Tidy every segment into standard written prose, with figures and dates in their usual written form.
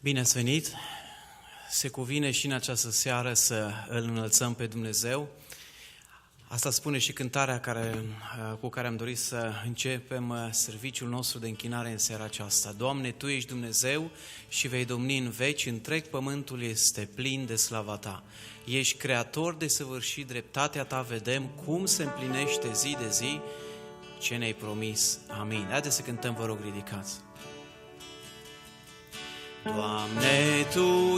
Bine ați venit! Se cuvine și în această seară să îl înălțăm pe Dumnezeu. Asta spune și cântarea cu care am dorit să începem serviciul nostru de închinare în seara aceasta. Doamne, Tu ești Dumnezeu și vei domni în veci, întreg pământul este plin de slava Ta. Ești creator de săvârșit, dreptatea Ta vedem cum se împlinește zi de zi ce ne-ai promis. Amin. Haideți să cântăm, vă rog, ridicați. Doamne, Tu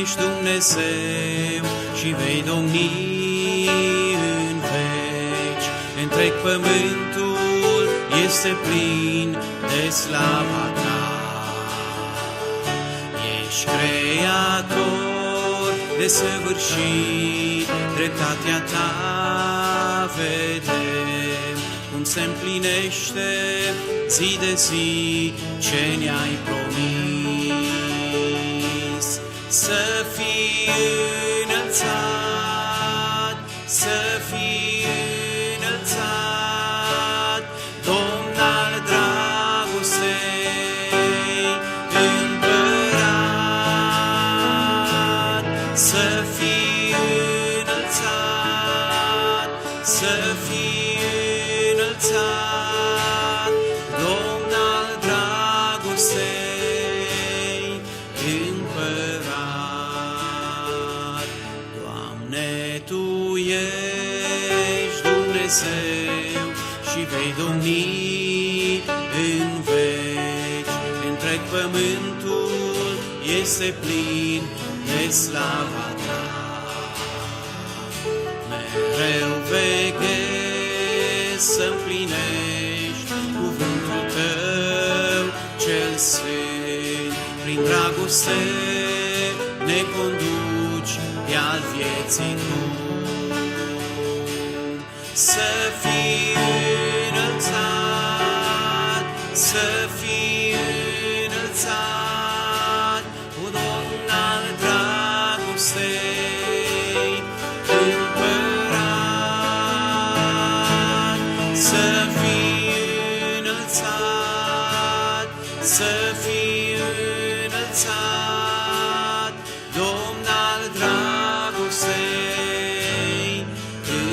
ești Dumnezeu și vei domni în veci, întreg pământul este plin de slava Ta. Ești creator de săvârșit, dreptatea Ta vedem cum se împlinește zi de zi ce ne-ai promis. Să fii înălțat, să fii înălțat, Domn al dragostei, împărat. Să fii înălțat, să fii înălțat, Domn al dragostei, împărat. Doamne, Tu ești Dumnezeu și vei domni în veci, întreg pământul este plin de slava Ta. Mereu veghezi să împlinești cuvântul Tău cel sfânt, prin dragoste ne conduci de-al vieții drum. Să fii înălțat, să fii înălțat, O Domn al dragostei, împărat. Să fii înălțat, să fii înălțat, Domn al dragostei,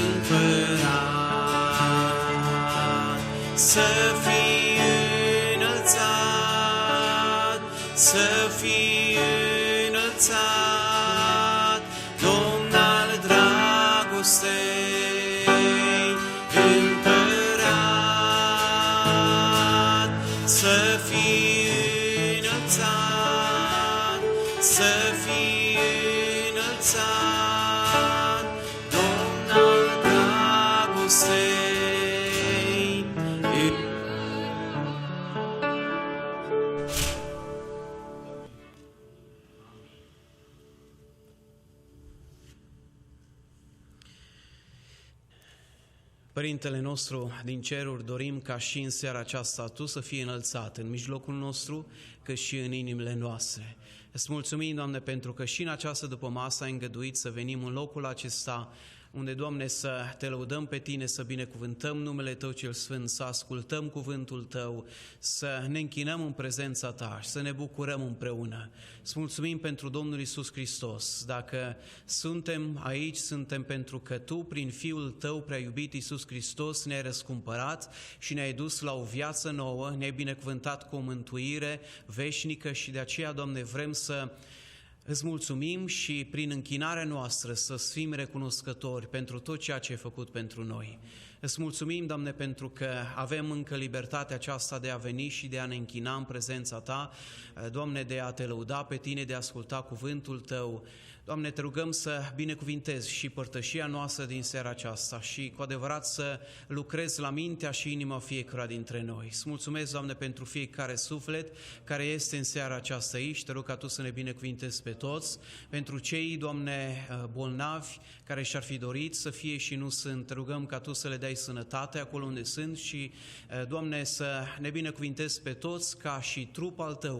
împărat. Să fii înălțat, să fii înălțat, Domn al dragostei, împărat. Să fii înălțat, să fii înălțat, Domn al dragostei. Părintele nostru din ceruri, dorim ca și în seara aceasta Tu să fii înălțat în mijlocul nostru, cât și în inimile noastre. Îți mulțumim, Doamne, pentru că și în această dupămasă ai îngăduit să venim în locul acesta, unde, Doamne, să Te lăudăm pe Tine, să binecuvântăm numele Tău cel Sfânt, să ascultăm cuvântul Tău, să ne închinăm în prezența Ta și să ne bucurăm împreună. Îți mulțumim pentru Domnul Iisus Hristos. Dacă suntem aici, suntem pentru că Tu, prin Fiul Tău prea iubit Iisus Hristos, ne-ai răscumpărat și ne-ai dus la o viață nouă, ne-ai binecuvântat cu o mântuire veșnică și de aceea, Doamne, vrem să Îți mulțumim și prin închinarea noastră să fim recunoscători pentru tot ceea ce ai făcut pentru noi. Îți mulțumim, Doamne, pentru că avem încă libertatea aceasta de a veni și de a ne închina în prezența Ta, Doamne, de a Te lăuda pe Tine, de a asculta cuvântul Tău. Doamne, Te rugăm să binecuvintezi și părtășia noastră din seara aceasta și cu adevărat să lucrezi la mintea și inima fiecăruia dintre noi. Îți mulțumesc, Doamne, pentru fiecare suflet care este în seara aceasta aici. Te rog ca Tu să ne binecuvintezi pe toți. Pentru cei, Doamne, bolnavi care și-ar fi dorit să fie și nu sunt, Te rugăm ca Tu să le dai dai sănătate acolo unde sunt și, Doamne, să ne binecuvintezi pe toți ca și trup al Tău,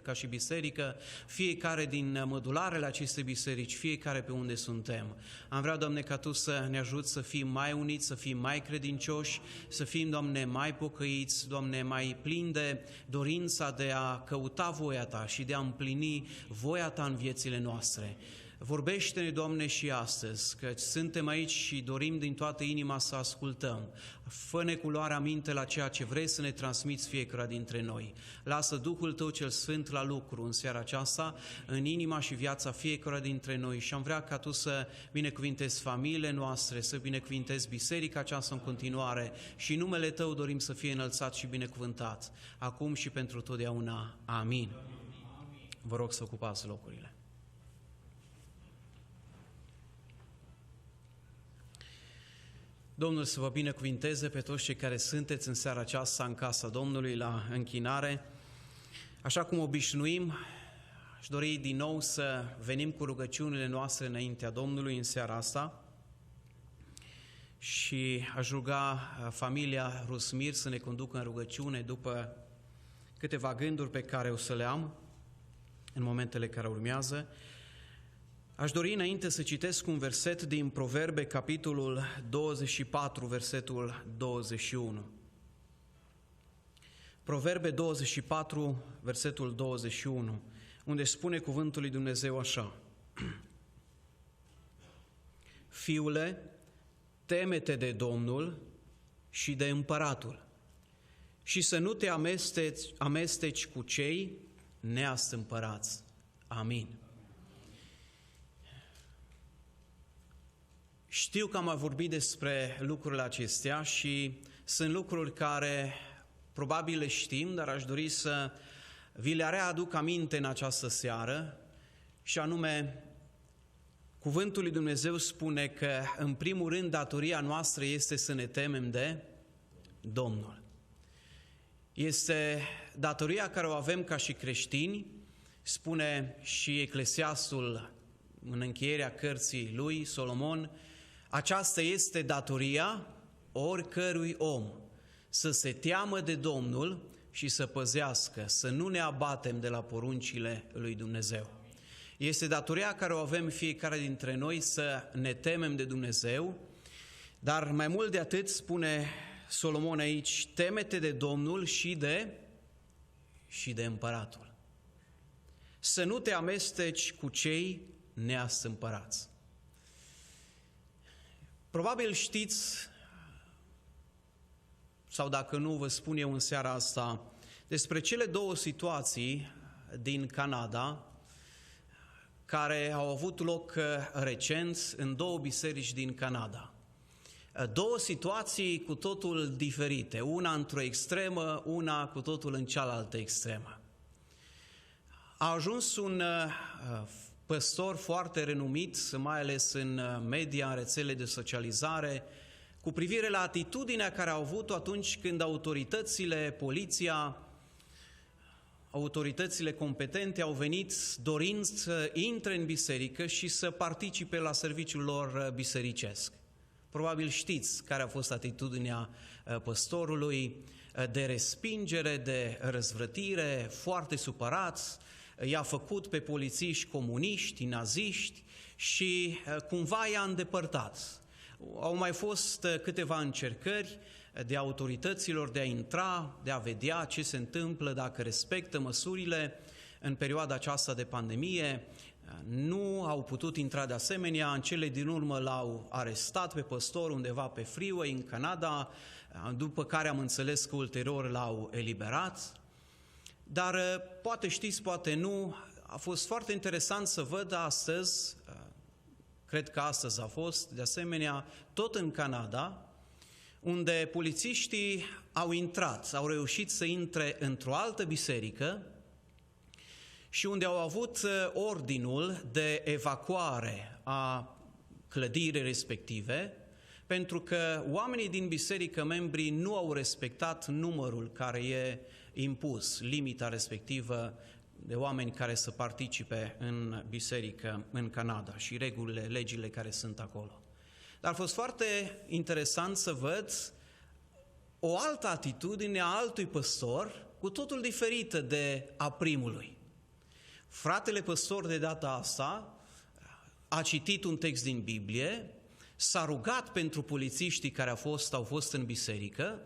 ca și biserică, fiecare din mădularele acestei biserici, fiecare pe unde suntem. Am vrea, Doamne, ca Tu să ne ajuți să fim mai uniți, să fim mai credincioși, să fim, Doamne, mai pocăiți, Doamne, mai plini de dorința de a căuta voia Ta și de a împlini voia Ta în viețile noastre. Vorbește-ne, Doamne, și astăzi, că suntem aici și dorim din toată inima să ascultăm. Fă-ne cu luarea minte la ceea ce vrei să ne transmiți fiecare dintre noi. Lasă Duhul Tău cel Sfânt la lucru în seara aceasta, în inima și viața fiecare dintre noi și am vrea ca Tu să binecuvintezi familiile noastre, să binecuvintezi biserica aceasta în continuare și numele Tău dorim să fie înălțat și binecuvântat, acum și pentru totdeauna. Amin. Vă rog să ocupați locurile. Domnul să vă binecuvinteze pe toți cei care sunteți în seara aceasta în casa Domnului la închinare. Așa cum obișnuim, aș dori din nou să venim cu rugăciunile noastre înaintea Domnului în seara asta și aș ruga familia Rusmir să ne conducă în rugăciune după câteva gânduri pe care o să le am în momentele care urmează. Aș dori înainte să citesc un verset din Proverbe, capitolul 24, versetul 21. Proverbe 24, versetul 21, unde spune cuvântul lui Dumnezeu așa: Fiule, teme-te de Domnul și de împăratul și să nu te amesteci cu cei neastâmpărați. Amin. Știu că am mai vorbit despre lucrurile acestea și sunt lucruri care probabil le știm, dar aș dori să vi le readuc aminte în această seară și anume, cuvântul lui Dumnezeu spune că în primul rând datoria noastră este să ne temem de Domnul. Este datoria care o avem ca și creștini, spune și Eclesiastul în încheierea cărții lui, Solomon, aceasta este datoria oricărui om, să se teamă de Domnul și să păzească, să nu ne abatem de la poruncile lui Dumnezeu. Este datoria care o avem fiecare dintre noi să ne temem de Dumnezeu, dar mai mult de atât spune Solomon aici, teme-te de Domnul și de împăratul. Să nu te amesteci cu cei neastâmpărați. Probabil știți, sau dacă nu vă spun eu în seara asta, despre cele două situații din Canada care au avut loc recent în două biserici din Canada. Două situații cu totul diferite, una într-o extremă, una cu totul în cealaltă extremă. A ajuns un păstor foarte renumit, mai ales în media, în rețele de socializare, cu privire la atitudinea care au avut-o atunci când autoritățile, poliția, autoritățile competente au venit dorind să intre în biserică și să participe la serviciul lor bisericesc. Probabil știți care a fost atitudinea păstorului, de respingere, de răzvrătire, foarte supărat, i-a făcut pe polițiști comuniști, naziști și cumva i-a îndepărtat. Au mai fost câteva încercări de autorităților de a intra, de a vedea ce se întâmplă, dacă respectă măsurile în perioada aceasta de pandemie. Nu au putut intra de asemenea, în cele din urmă l-au arestat pe păstor undeva pe freeway în Canada, după care am înțeles că ulterior l-au eliberat. Dar poate știți, poate nu, a fost foarte interesant să văd astăzi, cred că astăzi a fost, de asemenea, tot în Canada, unde polițiștii au intrat, au reușit să intre într-o altă biserică și unde au avut ordinul de evacuare a clădirii respective, pentru că oamenii din biserică, membrii, nu au respectat numărul care e impus, limita respectivă de oameni care să participe în biserică în Canada și regulile, legile care sunt acolo. Dar a fost foarte interesant să văd o altă atitudine a altui păstor, cu totul diferită de a primului. Fratele păstor de data asta a citit un text din Biblie, s-a rugat pentru polițiștii care au fost în biserică,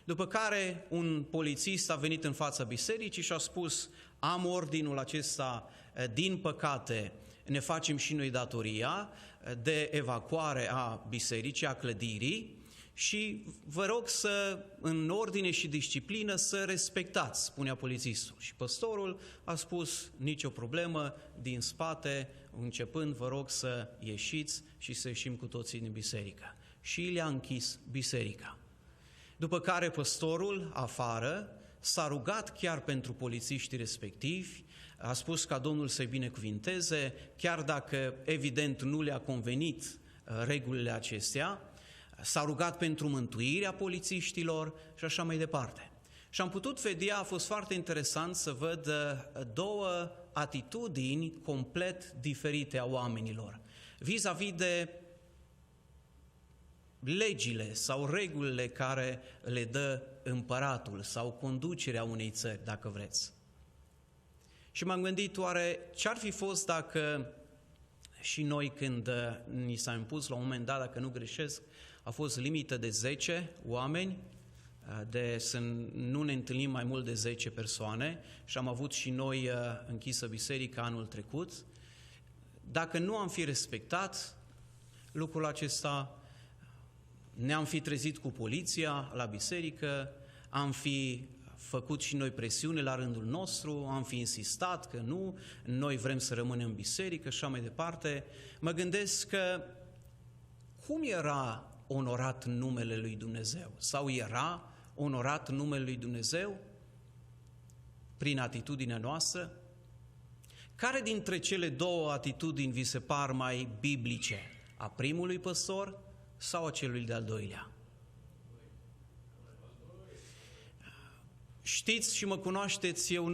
după care un polițist a venit în fața bisericii și a spus: am ordinul acesta, din păcate ne facem și noi datoria de evacuare a bisericii, a clădirii, și vă rog să, în ordine și disciplină, să respectați, spunea polițistul. Și păstorul a spus: nicio problemă, din spate, începând, vă rog să ieșiți și să ieșim cu toții din biserică. Și le-a închis biserica. După care păstorul, afară, s-a rugat chiar pentru polițiștii respectivi, a spus ca Domnul să-i binecuvinteze, chiar dacă evident nu le-a convenit regulile acestea, s-a rugat pentru mântuirea polițiștilor și așa mai departe. Și am putut vedea, a fost foarte interesant să văd două atitudini complet diferite a oamenilor, vis-a-vis de legile sau regulile care le dă împăratul sau conducerea unei țări, dacă vreți. Și m-am gândit, oare ce-ar fi fost dacă și noi, când ni s-a impus la un moment dat, dacă nu greșesc, a fost limită de 10 oameni, de să nu ne întâlnim mai mult de 10 persoane, și am avut și noi închisă biserica anul trecut. Dacă nu am fi respectat lucrul acesta, ne-am fi trezit cu poliția la biserică, am fi făcut și noi presiune la rândul nostru, am fi insistat că nu, noi vrem să rămânem în biserică și așa mai departe. Mă gândesc că cum era onorat numele lui Dumnezeu? Sau era onorat numele lui Dumnezeu prin atitudinea noastră? Care dintre cele două atitudini vi se par mai biblice? A primului păstor sau a celui de-al doilea? Știți și mă cunoașteți, eu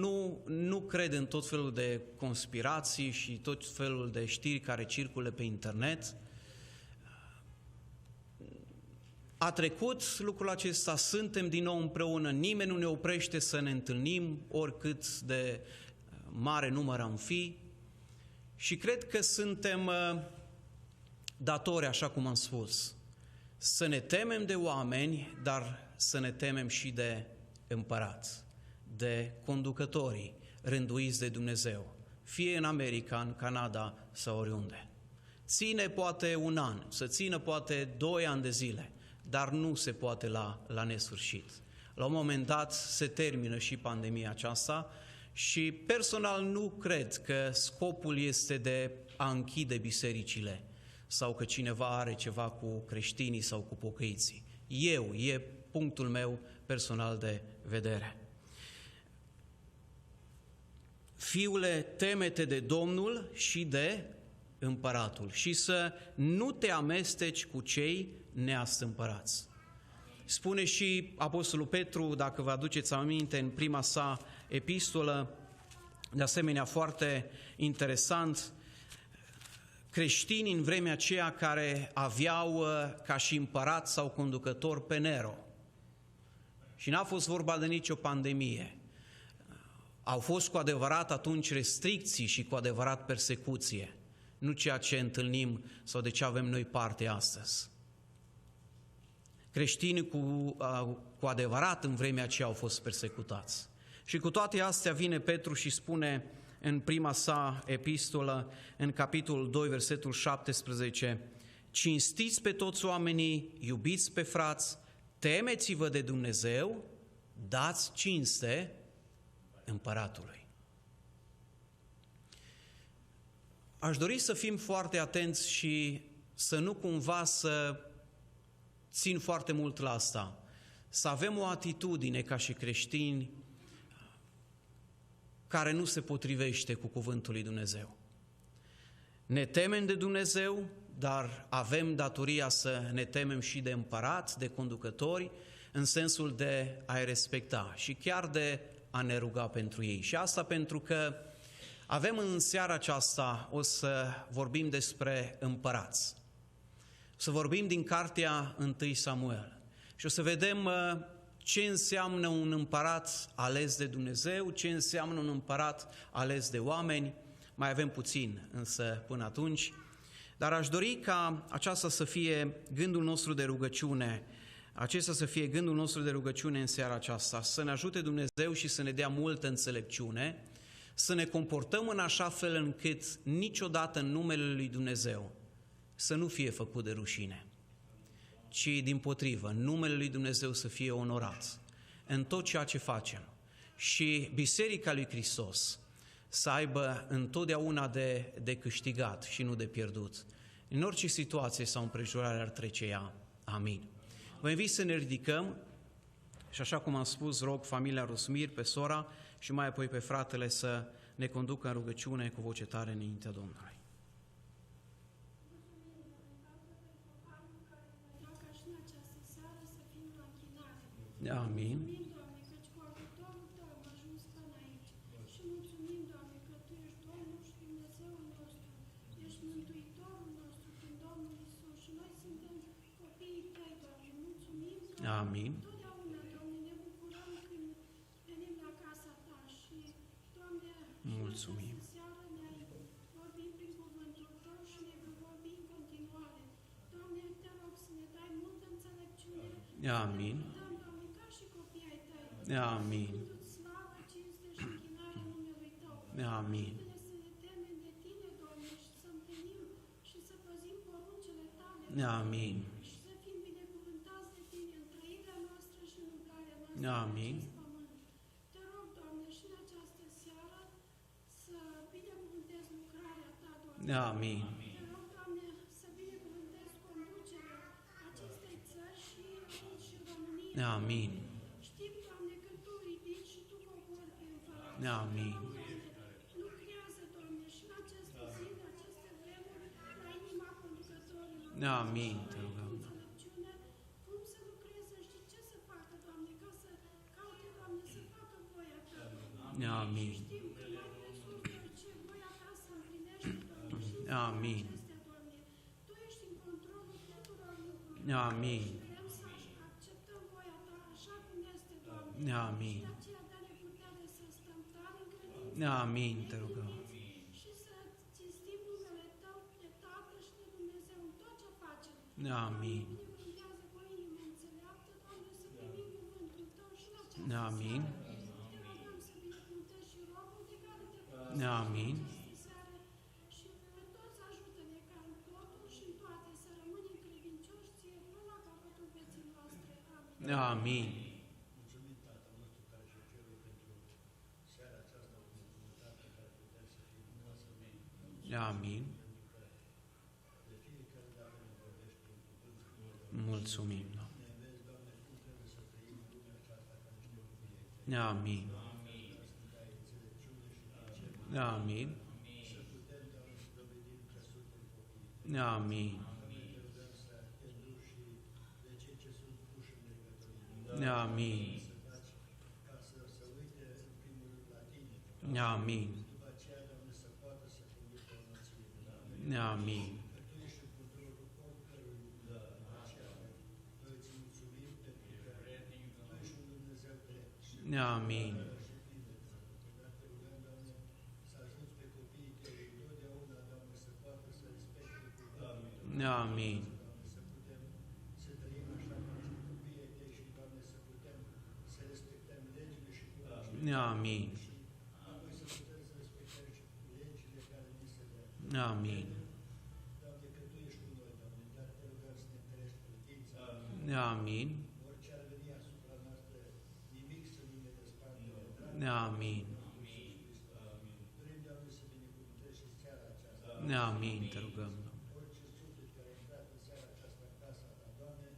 nu cred în tot felul de conspirații și tot felul de știri care circulă pe internet. A trecut lucrul acesta, suntem din nou împreună, nimeni nu ne oprește să ne întâlnim, oricât de mare număr am fi, și cred că suntem datori, așa cum am spus, să ne temem de oameni, dar să ne temem și de împărat, de conducătorii rânduiți de Dumnezeu, fie în America, în Canada sau oriunde. Ține poate un an, să țină poate 2 ani de zile, dar nu se poate la nesfârșit. La un moment dat se termină și pandemia aceasta și personal nu cred că scopul este de a închide bisericile sau că cineva are ceva cu creștinii sau cu pocăiții. E punctul meu personal de vedere. Fiule, teme-te de Domnul și de împăratul și să nu te amesteci cu cei neastâmpărați. Spune și Apostolul Petru, dacă vă aduceți aminte, în prima sa epistolă, de asemenea foarte interesant, creștinii în vremea aceea care aveau ca și împărat sau conducător pe Nero. Și n-a fost vorba de nicio pandemie. Au fost cu adevărat atunci restricții și cu adevărat persecuție, nu ceea ce întâlnim sau de ce avem noi parte astăzi. Creștinii cu adevărat în vremea aceea au fost persecutați. Și cu toate astea vine Petru și spune în prima sa epistolă, în capitolul 2, versetul 17, cinstiți pe toți oamenii, iubiți pe frați, temeți-vă de Dumnezeu, dați cinste împăratului. Aș dori să fim foarte atenți și să nu cumva să țin foarte mult la asta, să avem o atitudine ca și creștini care nu se potrivește cu cuvântul lui Dumnezeu. Ne temem de Dumnezeu, dar avem datoria să ne temem și de împărați, de conducători, în sensul de a-i respecta și chiar de a ne ruga pentru ei. Și asta pentru că avem în seara aceasta, o să vorbim despre împărați. Să vorbim din cartea 1 Samuel și o să vedem ce înseamnă un împărat ales de Dumnezeu, ce înseamnă un împărat ales de oameni. Mai avem puțin însă până atunci, dar aș dori ca aceasta să fie gândul nostru de rugăciune, acesta să fie gândul nostru de rugăciune în seara aceasta, să ne ajute Dumnezeu și să ne dea multă înțelepciune, să ne comportăm în așa fel încât niciodată în numele lui Dumnezeu să nu fie făcut de rușine, ci dimpotrivă, numele lui Dumnezeu să fie onorat în tot ceea ce facem și Biserica lui Hristos să aibă întotdeauna de câștigat și nu de pierdut. În orice situație sau împrejurare ar trece ea. Amin. Vă invit să ne ridicăm și așa cum am spus, rog familia Rusmir, pe sora și mai apoi pe fratele să ne conducă în rugăciune cu voce tare înaintea Domnului. Amin. Amin. Mulțumim. Amin. Amin. Amin. Amin. Amin. Te rog, Doamne, și în această seară să binecuvântezi lucrarea Ta, Doamne. Amin. Te rog, Doamne, să binecuvântezi conducerea acestei țări și România. Amin. Știm, Doamne, că Tu ridici și Tu cobori pe împărat. Amin. Lucrează, Doamne, și în aceste zile, aceste vremuri, la inima conducătorilor. Amin. Te rugăm. Înțelepciune, cum să lucreze și ce să facă, Doamne, ca să caute, Doamne, să facă voia Ta. Amin. Știm că mai presus de orice voia Ta să împlinește, Doamne, și Amin. acestea, Doamne. Tu ești în controlul tuturor lucrurilor. Amin. Și vrem să acceptăm voia Ta așa cum este, Doamne. Amin. Și de aceea dă-ne putere să stăm tare în credință. Amin. Te rugăm. Și să cinstim numele Tău de Tatăl și de Dumnezeu în tot ce facem. Amin. Binecuvântează cu o inimă înțeleaptă, Doamne, să primim cuvântul Tău și în această Amin. seară. Te rugăm să binecuvântezi și robul de care Te Amin. această seară și pe toți ajută-ne ca în totul și în toate să rămânem credincioși Ție până la capătul vieții noastre. Amin. Amin. Mulțumim, Tatăl nostru care și cerul pentru seara aceasta, o binecuvântată care putem să fim frumoasă. Amin. De fiecare dată ne vorbești prin cuvântul. Mulțumim, Doamne. Ne vezi, Doamne, cum trebuie să trăim în lumea aceasta ca niște copii. Amin. Să ne dai înțelepciune și pricepere. Amin. Să putem, Doamne, să dovedim că suntem copii. Amin. Doamne, te rugăm să educi și de cei ce sunt puși în legătură. Amin. Să faci ca să uite în primul rând la Tine. Amin. După aceea, Doamne, să poată să conducă o nație. Amin. Că Tu ești în controlul oricărui aceea. Noi îți mulțumim pentru că Tu ești un Dumnezeu drept. Amin. Și bine, dar te rugăm, Doamne, să ajuți pe copiii Tăi întotdeauna, Doamne, să poată să respecte cuvântul Tău. Amin. Doamne, să putem să trăim așa ca niște copii ai Tăi și, Doamne, să putem să respectăm legile și poruncile. Amin. Și apoi să putem să respectăm și legile care ni se dă. Amin. Doamne, că Tu ești cu noi, Doamne, dar te rugăm să ne întărești credința. Amin. Orice ar veni asupra noastră, nimic să nu ne desparte. Amin. Dorim, Doamne, să binecuvântezi și seara aceasta. Amin. Te rugăm. Orice suflet care a intrat în seara aceasta în casa Ta, Doamne,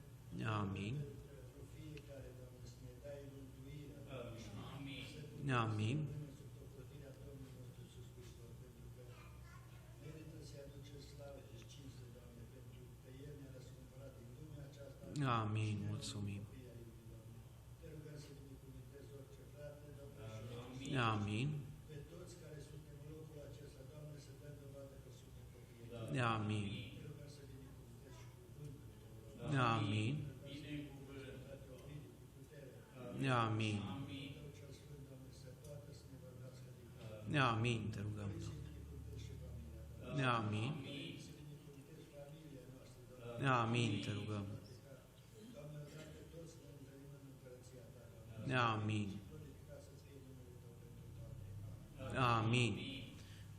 Amin. pentru fiecare, Doamne, să ne dai mântuirea, Doamne, și să Amin. rămânem sub tocătirea Domnului nostru Iisus Hristos, pentru că merită să-i aducem slavă și cinste, Doamne, pentru că El ne-a răscumpărat din lumea aceasta. Amin. Mulțumim. Fii ai iubit, Doamne. Te rugăm să binecuvântezi orice frate, Doamne, și Amin. pe toți care suntem în locul acesta, Doamne, să dăm dovadă că suntem copii. Amin. Te rugăm să binecuvântezi și cuvântul Amin. Amin. Amin, te rugăm. Amin. Amin, te rugăm. Amin. Amin.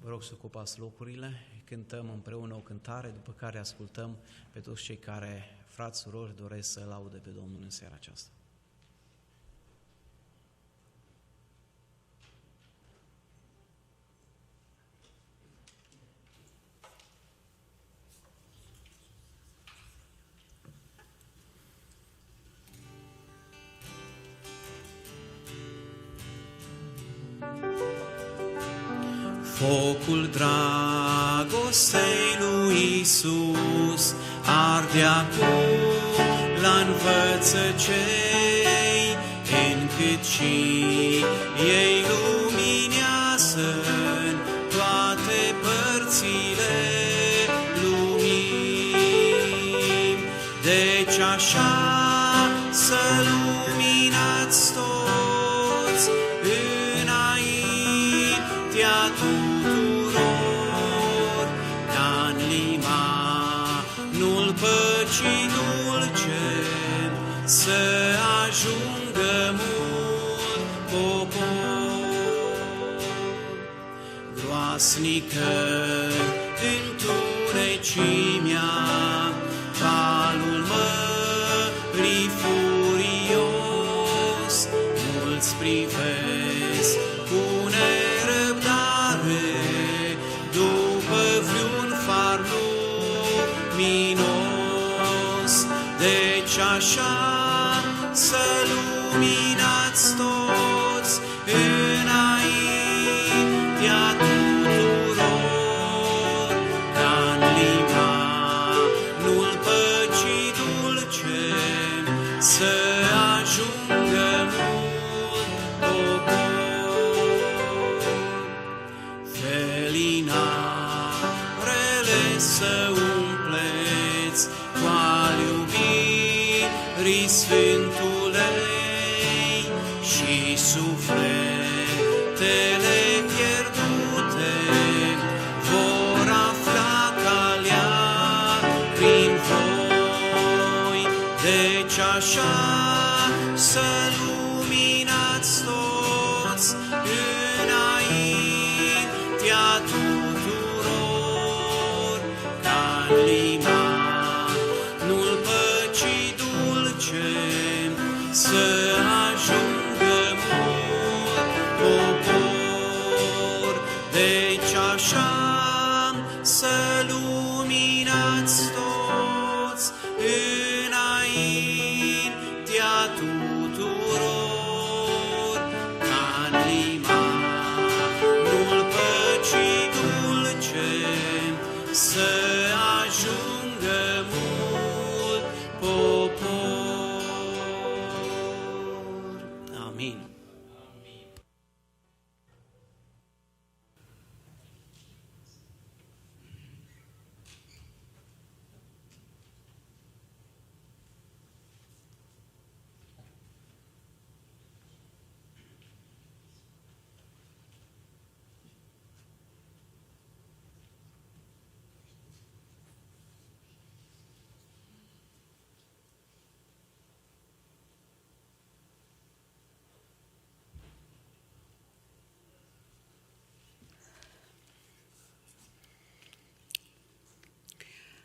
Vă rog să ocupați locurile, cântăm împreună o cântare, după care ascultăm pe toți cei care, frați, surori, doresc să laude pe Domnul în seara aceasta. Focul dragostei lui Iisus arde acum la învățăcei, încât și ei luminează în toate părțile lumii. Deci așa să luminați toți înaintea tuturor, ca-n limanul păcii dulce să ajungă mult popor. Groasnică întunecimea, valul mării furios, mulți privesc cu nerăbdare după vreun far luminos. Deci așa să luminați toți înaintea tuturor, ca-n limanul păcii dulce să ajungă mult popor. Felinarele să umpleți cu al iubirii Sfântulei și sufletele pierdute vor afla calea prin voi. Deci așa să luminați toți înaintea tuturor, ca-n limanul păcii dulce să ajungă mult popor. Deci așa să luminați toți înaintea tuturor, ca-n limanul păcii dulce să ajungă mult popor. Amin.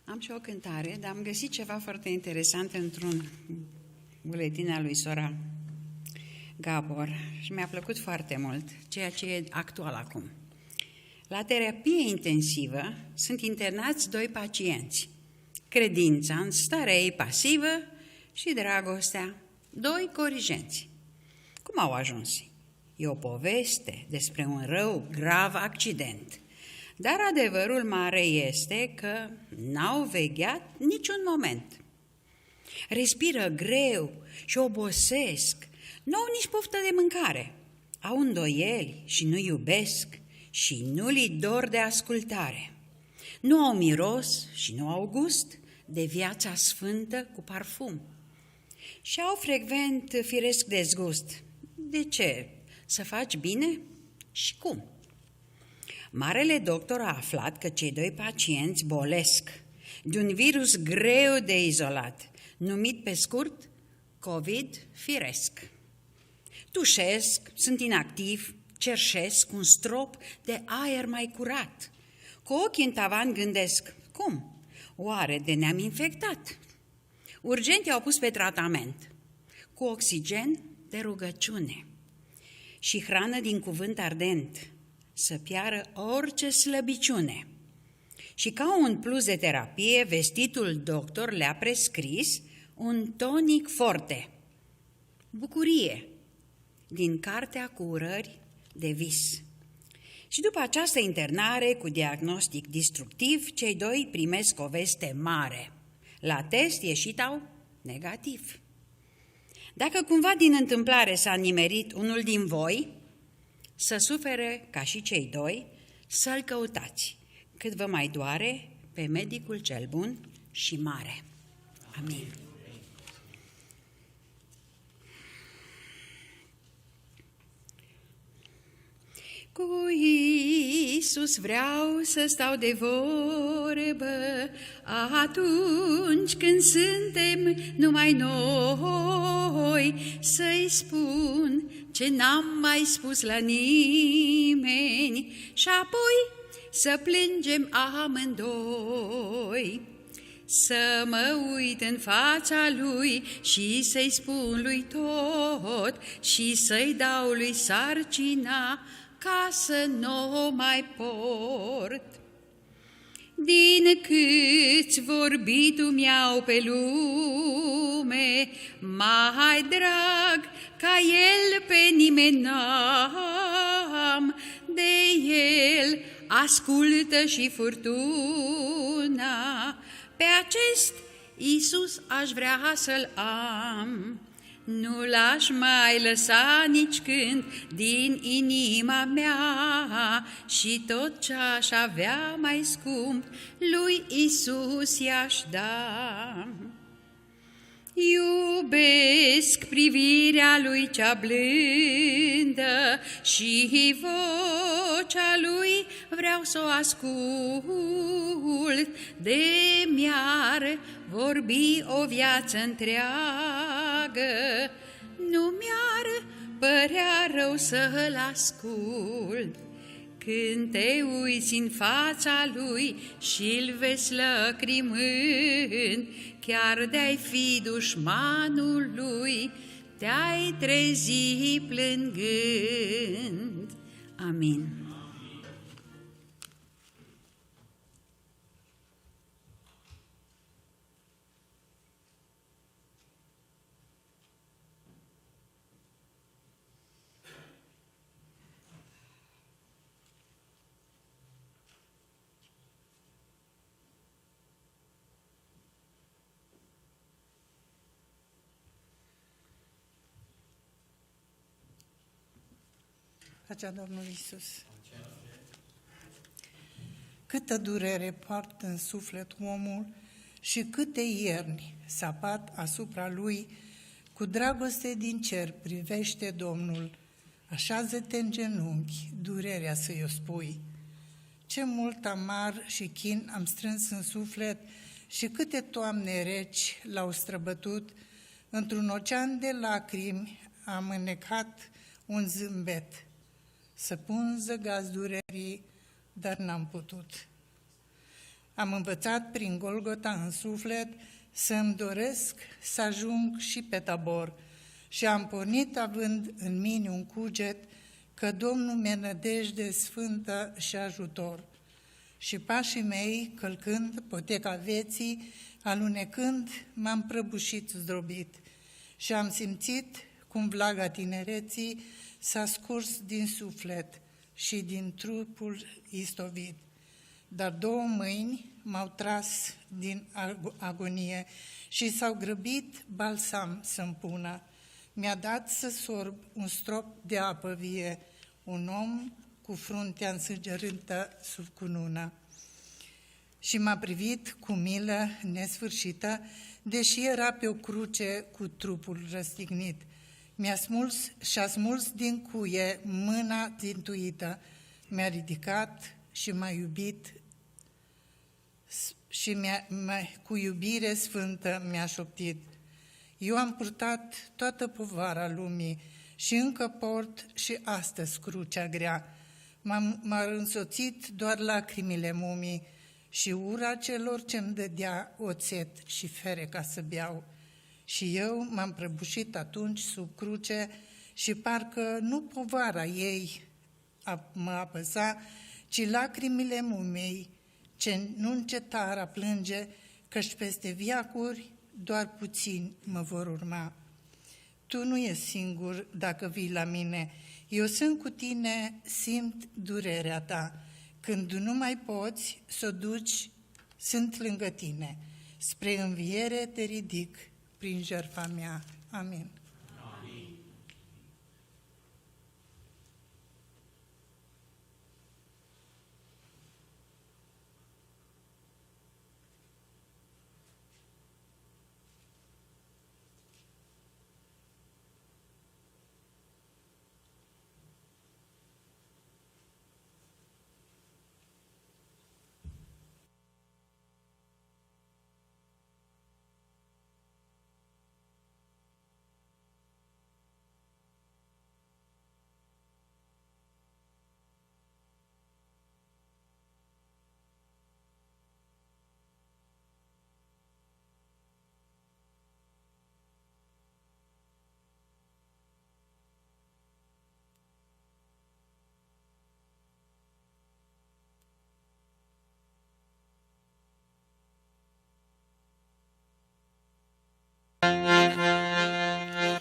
Am și o cântare, dar am găsit ceva foarte interesant într-un buletin al lui sora Gabor și mi-a plăcut foarte mult, ceea ce e actual acum. La terapie intensivă sunt internați 2 pacienți, credința în starea ei pasivă și dragostea, 2 corigenți. Cum au ajuns? E o poveste despre un rău grav accident. Dar adevărul mare este că n-au vegheat niciun moment. Respiră greu și obosesc, n-au nici poftă de mâncare. Au îndoieli și nu iubesc și nu li dor de ascultare. Nu au miros și nu au gust, de viața sfântă cu parfum. Și au frecvent firesc dezgust. De ce? Să faci bine? Și cum? Marele doctor a aflat că cei doi pacienți bolesc de un virus greu de izolat, numit pe scurt COVID firesc. Tușesc, sunt inactiv, cerșesc un strop de aer mai curat. Cu ochii în tavan gândesc, cum? Oare de ne-am infectat? Urgent i-au pus pe tratament, cu oxigen de rugăciune și hrană din cuvânt ardent, să piară orice slăbiciune. Și ca un plus de terapie, vestitul doctor le-a prescris un tonic forte, bucurie, din cartea cu urări de vis. Și după această internare cu diagnostic destructiv, cei doi primesc o veste mare. La test ieșitau negativ. Dacă cumva din întâmplare s-a nimerit unul din voi, să sufere ca și cei doi, să-l căutați, cât vă mai doare pe medicul cel bun și mare. Amin. Cu Iisus vreau să stau de vorbă atunci când suntem numai noi, să-i spun ce n-am mai spus la nimeni și apoi să plângem amândoi. Să mă uit în fața lui și să-i spun lui tot și să-i dau lui sarcina ca să nu o mai port. Din câți vorbitul mi-au pe lume, mai drag ca el pe nimeni n-am, de el ascultă și furtuna, pe acest Iisus aș vrea să-l am. Nu l-aș mai lăsa nici când din inima mea și tot ce-aș avea mai scump lui Iisus i-aș da. Iubesc privirea lui cea blândă și vocea lui vreau să o ascult, de mi-ar vorbi o viață întreagă, nu mi-ar părea rău să-l ascult. Când te uiți în fața lui și-l vezi lăcrimând, chiar de-ai fi dușmanul lui, te-ai trezi plângând. Amin. Pacea Domnului Iisus. Câtă durere poartă în suflet omul și câte ierni s-abat asupra lui, cu dragoste din cer privește Domnul, așează-te în genunchi, durerea să-i o spui. Ce mult amar și chin am strâns în suflet și câte toamne reci l-au străbătut, într-un ocean de lacrimi am înnecat un zâmbet. Să pun zăgați durerii, dar n-am putut. Am învățat prin Golgota în suflet să-mi doresc să ajung și pe Tabor și am pornit având în mine un cuget că Domnul mi-e nădejde sfântă și ajutor. Și pașii mei, călcând poteca vieții, alunecând, m-am prăbușit zdrobit și am simțit cum vlaga tinereții s-a scurs din suflet și din trupul istovit. Dar două mâini m-au tras din agonie și s-au grăbit balsam să-mi pună. Mi-a dat să sorb un strop de apă vie, un om cu fruntea însângerâtă sub cunună. și m-a privit cu milă nesfârșită, deși era pe o cruce cu trupul răstignit. Și-a smuls din cuie mâna țintuită, mi-a ridicat și m-a iubit și cu iubire sfântă mi-a șoptit. Eu am purtat toată povara lumii și încă port și astăzi crucea grea. M-a însoțit doar lacrimile mumii și ura celor ce-mi dădea oțet și fere ca să beau. Și eu m-am prăbușit atunci sub cruce și parcă nu povara ei mă apăsa, ci lacrimile mumei ce nu încetară a plânge, căci peste viacuri doar puțini mă vor urma. Tu nu ești singur dacă vii la mine, eu sunt cu tine, simt durerea ta. Când nu mai poți să o duci, sunt lângă tine. Spre înviere te ridic prin jertfa mea. Amin.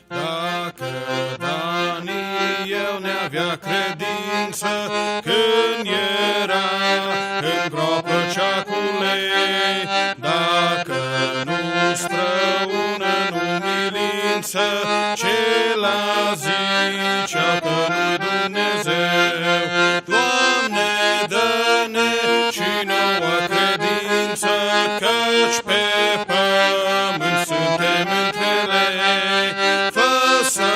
Dacă Daniel ne-avea credință când era în groapă cea cu lei, dacă nu străună în umilință ce la zicea că nu-i Dumnezeu, Doamne, dă-ne și nouă credință, căci pe pământ suntem între lei. Fă să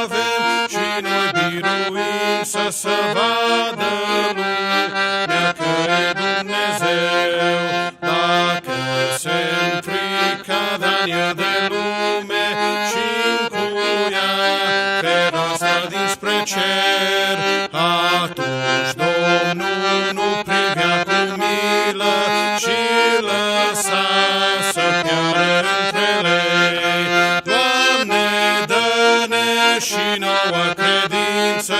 avem și noi biruință, să vadă lumea că e Dumnezeu. Dacă se înfrica Daniel de lume și-n cuia fereastra dinspre cer, atunci Domnul nu privea cu milă și lăsa să piară între lei. Doamne, dă-ne și nouă credință,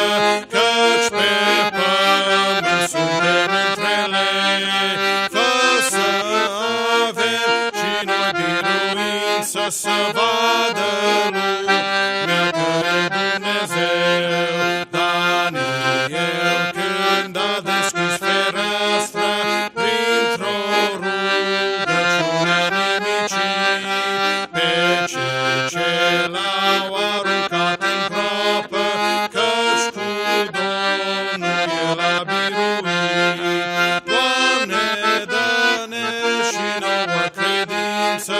căci pe pământ suntem între lei. Fă să avem și noi biruință, să vadă lumea că e Dumnezeu. Daniel, când a deschis fereastra, printr-o rugăciune a nimicit pe cei ce l-au aruncat în groapă, căci cu Domnul el a biruit. Doamne, dă-ne și nouă credință,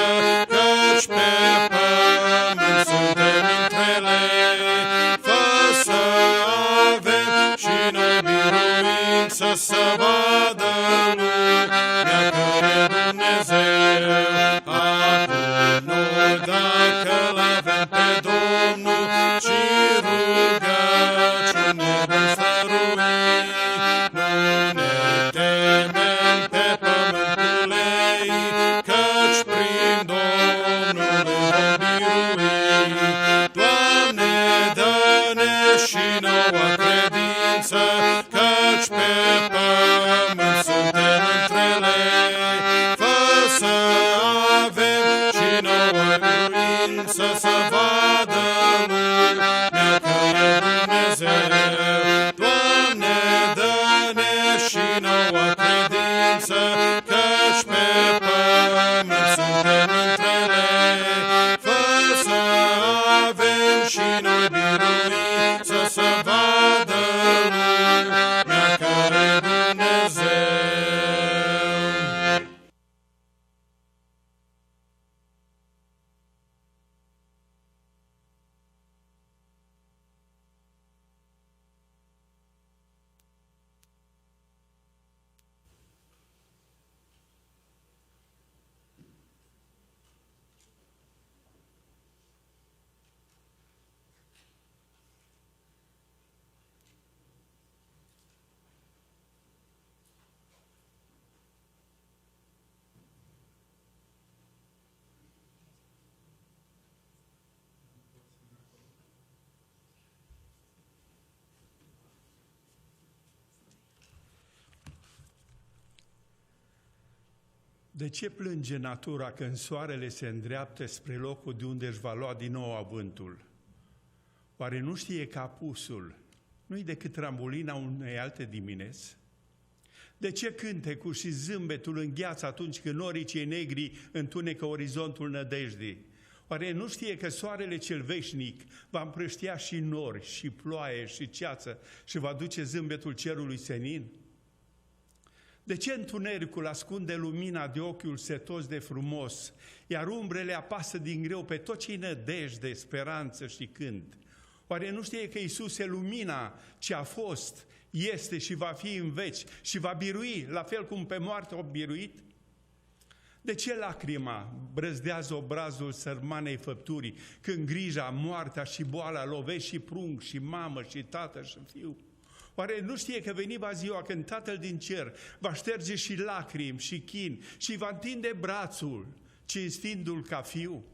căci pe pământ suntem între lei. Fă să avem și noi biruință, să vadă lumea că e Dumnezeu. Acum noi, dacă l-avem pe Domnul, și rugăciune vom stărui, nu ne temem pe pământul ei, căci prin Domnul îl vom birui. Doamne, dă-ne și nouă credință, căci pe pământ suntem între lei. Fă să avem și nouă biruință, să vadă lumea că e Dumnezeu. Doamne, dă-ne și nouă credință, căci pe pământ suntem între lei. Fă să avem și noi biruință, să vadă De ce plânge natura când soarele se îndreaptă spre locul de unde își va lua din nou avântul? Oare nu știe că apusul nu-i decât trambolina unei alte dimineți? De ce cântecul și zâmbetul îngheață atunci când norii cei negri întunecă orizontul nădejdii? Oare nu știe că soarele cel veșnic va împrăștia și nori, și ploaie, și ceață și va duce zâmbetul cerului senin? De ce întunericul ascunde lumina de ochiul setos de frumos, iar umbrele apasă din greu pe tot ce-i nădejde, speranță și cânt? Oare nu știe că Iisus e lumina ce a fost, este și va fi în veci și va birui, la fel cum pe moarte a biruit? De ce lacrima brăzdează obrazul sărmanei făpturii, când grija, moartea și boala lovește și prunc, și mamă, și tată, și fiu? Oare nu știe că veni va ziua când Tatăl din cer va șterge și lacrimi și chin și va întinde brațul, cinstindu-l ca fiu?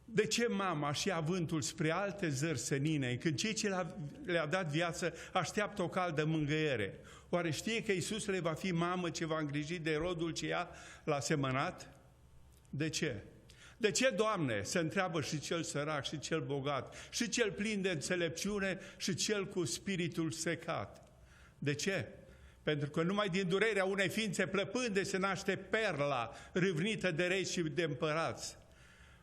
De ce mama și avântul spre alte zări senine, când cei ce le-a dat viață așteaptă o caldă mângâiere? Oare știe că Iisus le va fi mamă ce va îngriji de rodul ce ea l-a semănat? De ce? De ce, Doamne, se întreabă și cel sărac și cel bogat, și cel plin de înțelepciune și cel cu spiritul secat? De ce? Pentru că numai din durerea unei ființe plăpânde se naște perla râvnită de regi și de împărați.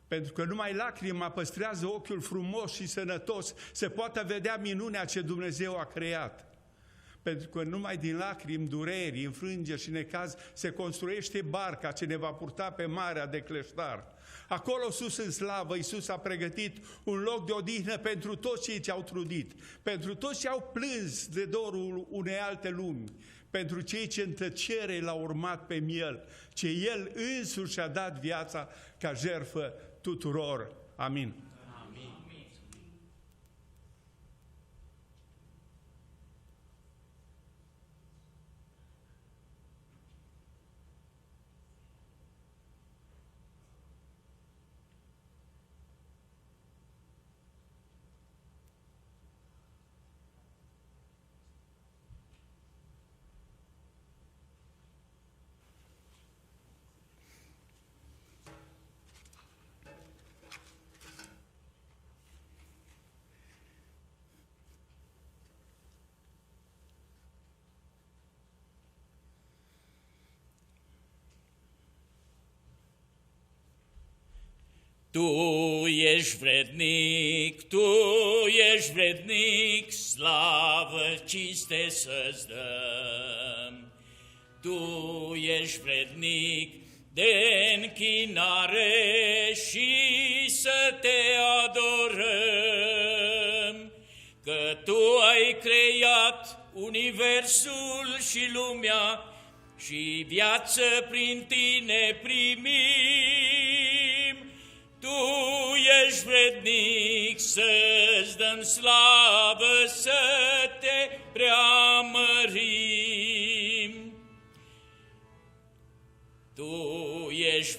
Pentru că numai lacrima păstrează ochiul frumos și sănătos, se poate vedea minunea ce Dumnezeu a creat. Pentru că numai din lacrimi, dureri, înfrângeri și necaz se construiește barca ce ne va purta pe marea de cleștar. Acolo sus în slavă, Iisus a pregătit un loc de odihnă pentru toți cei ce au trudit, pentru toți ce au plâns de dorul unei alte lumi, pentru cei ce în tăcere l-au urmat pe miel, ce El însuși și-a dat viața ca jertfă tuturor. Amin. Tu ești vrednic, slavă, cinste să-ți dăm. Tu ești vrednic de închinare și să te adorăm, că Tu ai creat universul și lumea și viață prin Tine primim. Tu ești vrednic să-ți dăm slavă, să te preamărim. Tu ești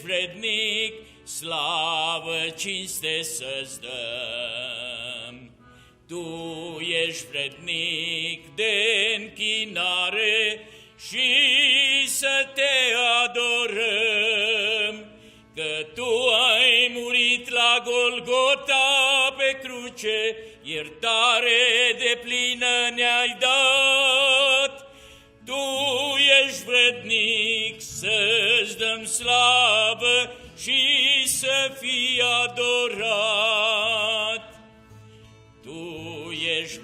vrednic, slavă, cinste să-ți dăm. Tu ești vrednic de închinare și să te adorăm, că Tu ai murit la Golgota pe cruce, iertare deplină ne-ai dat. Tu ești vrednic să-ți dăm slavă și să fii adorat. Tu ești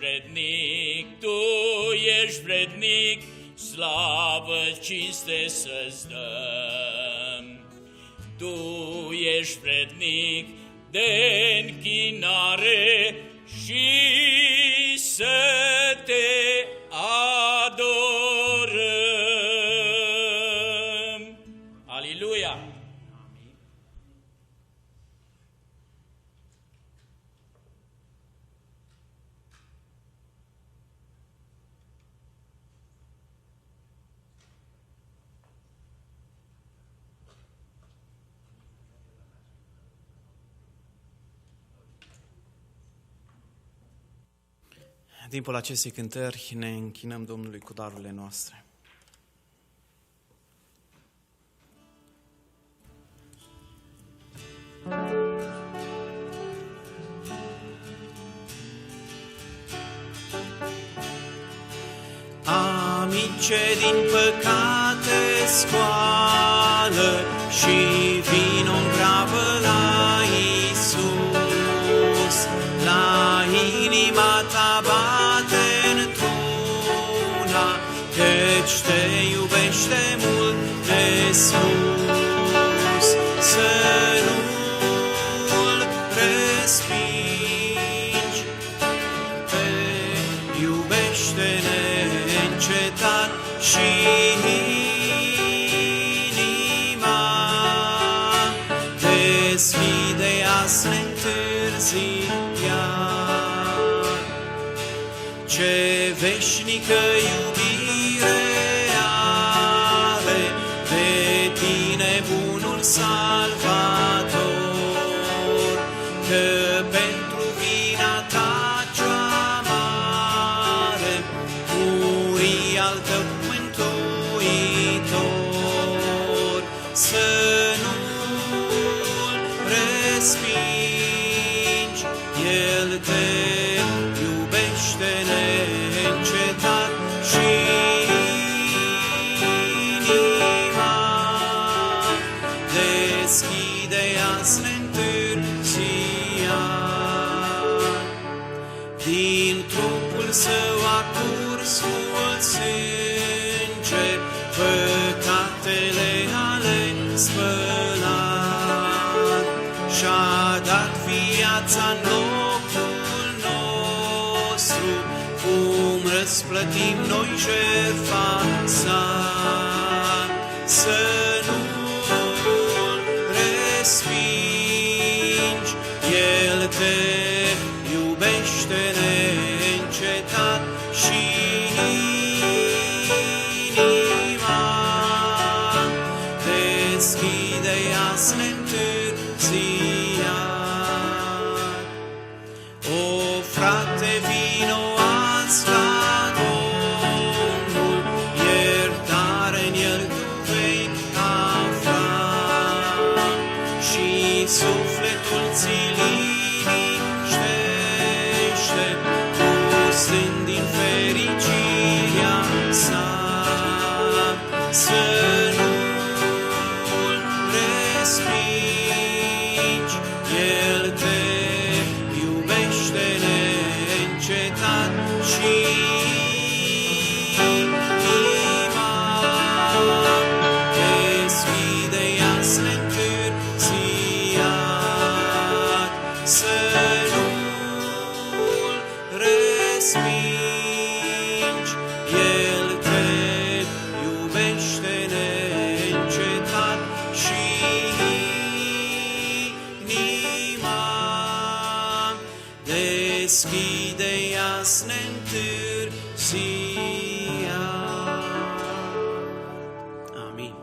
vrednic, slavă, cinste să-ți dăm. Tu ești vrednic de închinare și să te adorăm. Aleluia! În timpul acestei cântări ne închinăm Domnului cu darurile noastre. ce din păcate scoală și vino întreabă la Iisus. La inima ta bate într-una, căci te iubește mult de sus. Să nu-l respingi, te iubește neîncetat și inima deschide-a să ne întârzia. Ce veșnică iubire are de tine bunul Salvator, că pentru vina ta cea mare muri al tău mântuitor. Să nu-l respingi, El te iubește neîncetat și inima deschide-a să ne întârzia. Din trupul său a curs mult sânge, păcatele ale spălat și-a dat viața în locul nostru, cum răsplătim noi jertfa sa. Să nu-l respingi, El te iubește neîncetat și inima deschide-a să ne întârzia. O frate, vino azi la Domnul, iertare în El tu vei afla și sufletul ți liniștește, gustând din fericirea sa. Să nu-l respingi, El te iubește neîncetat și inima deschide-a să ne întârzia. Să nu-l respingi, El te iubește neîncetat și inima deschide-a să ne întârzia. Amin.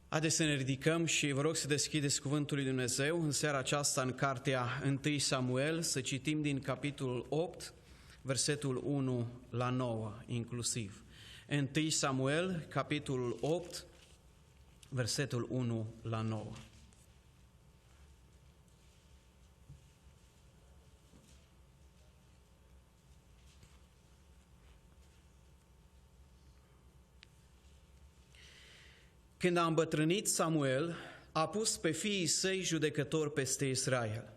Haideți să ne ridicăm și vă rog să deschideți Cuvântul lui Dumnezeu în seara aceasta în cartea 1 Samuel, să citim din capitolul 8, versetul 1 la 9 inclusiv. 1 Samuel, capitolul 8, versetul 1 la 9. Când a îmbătrânit Samuel, a pus pe fiii săi judecători peste Israel.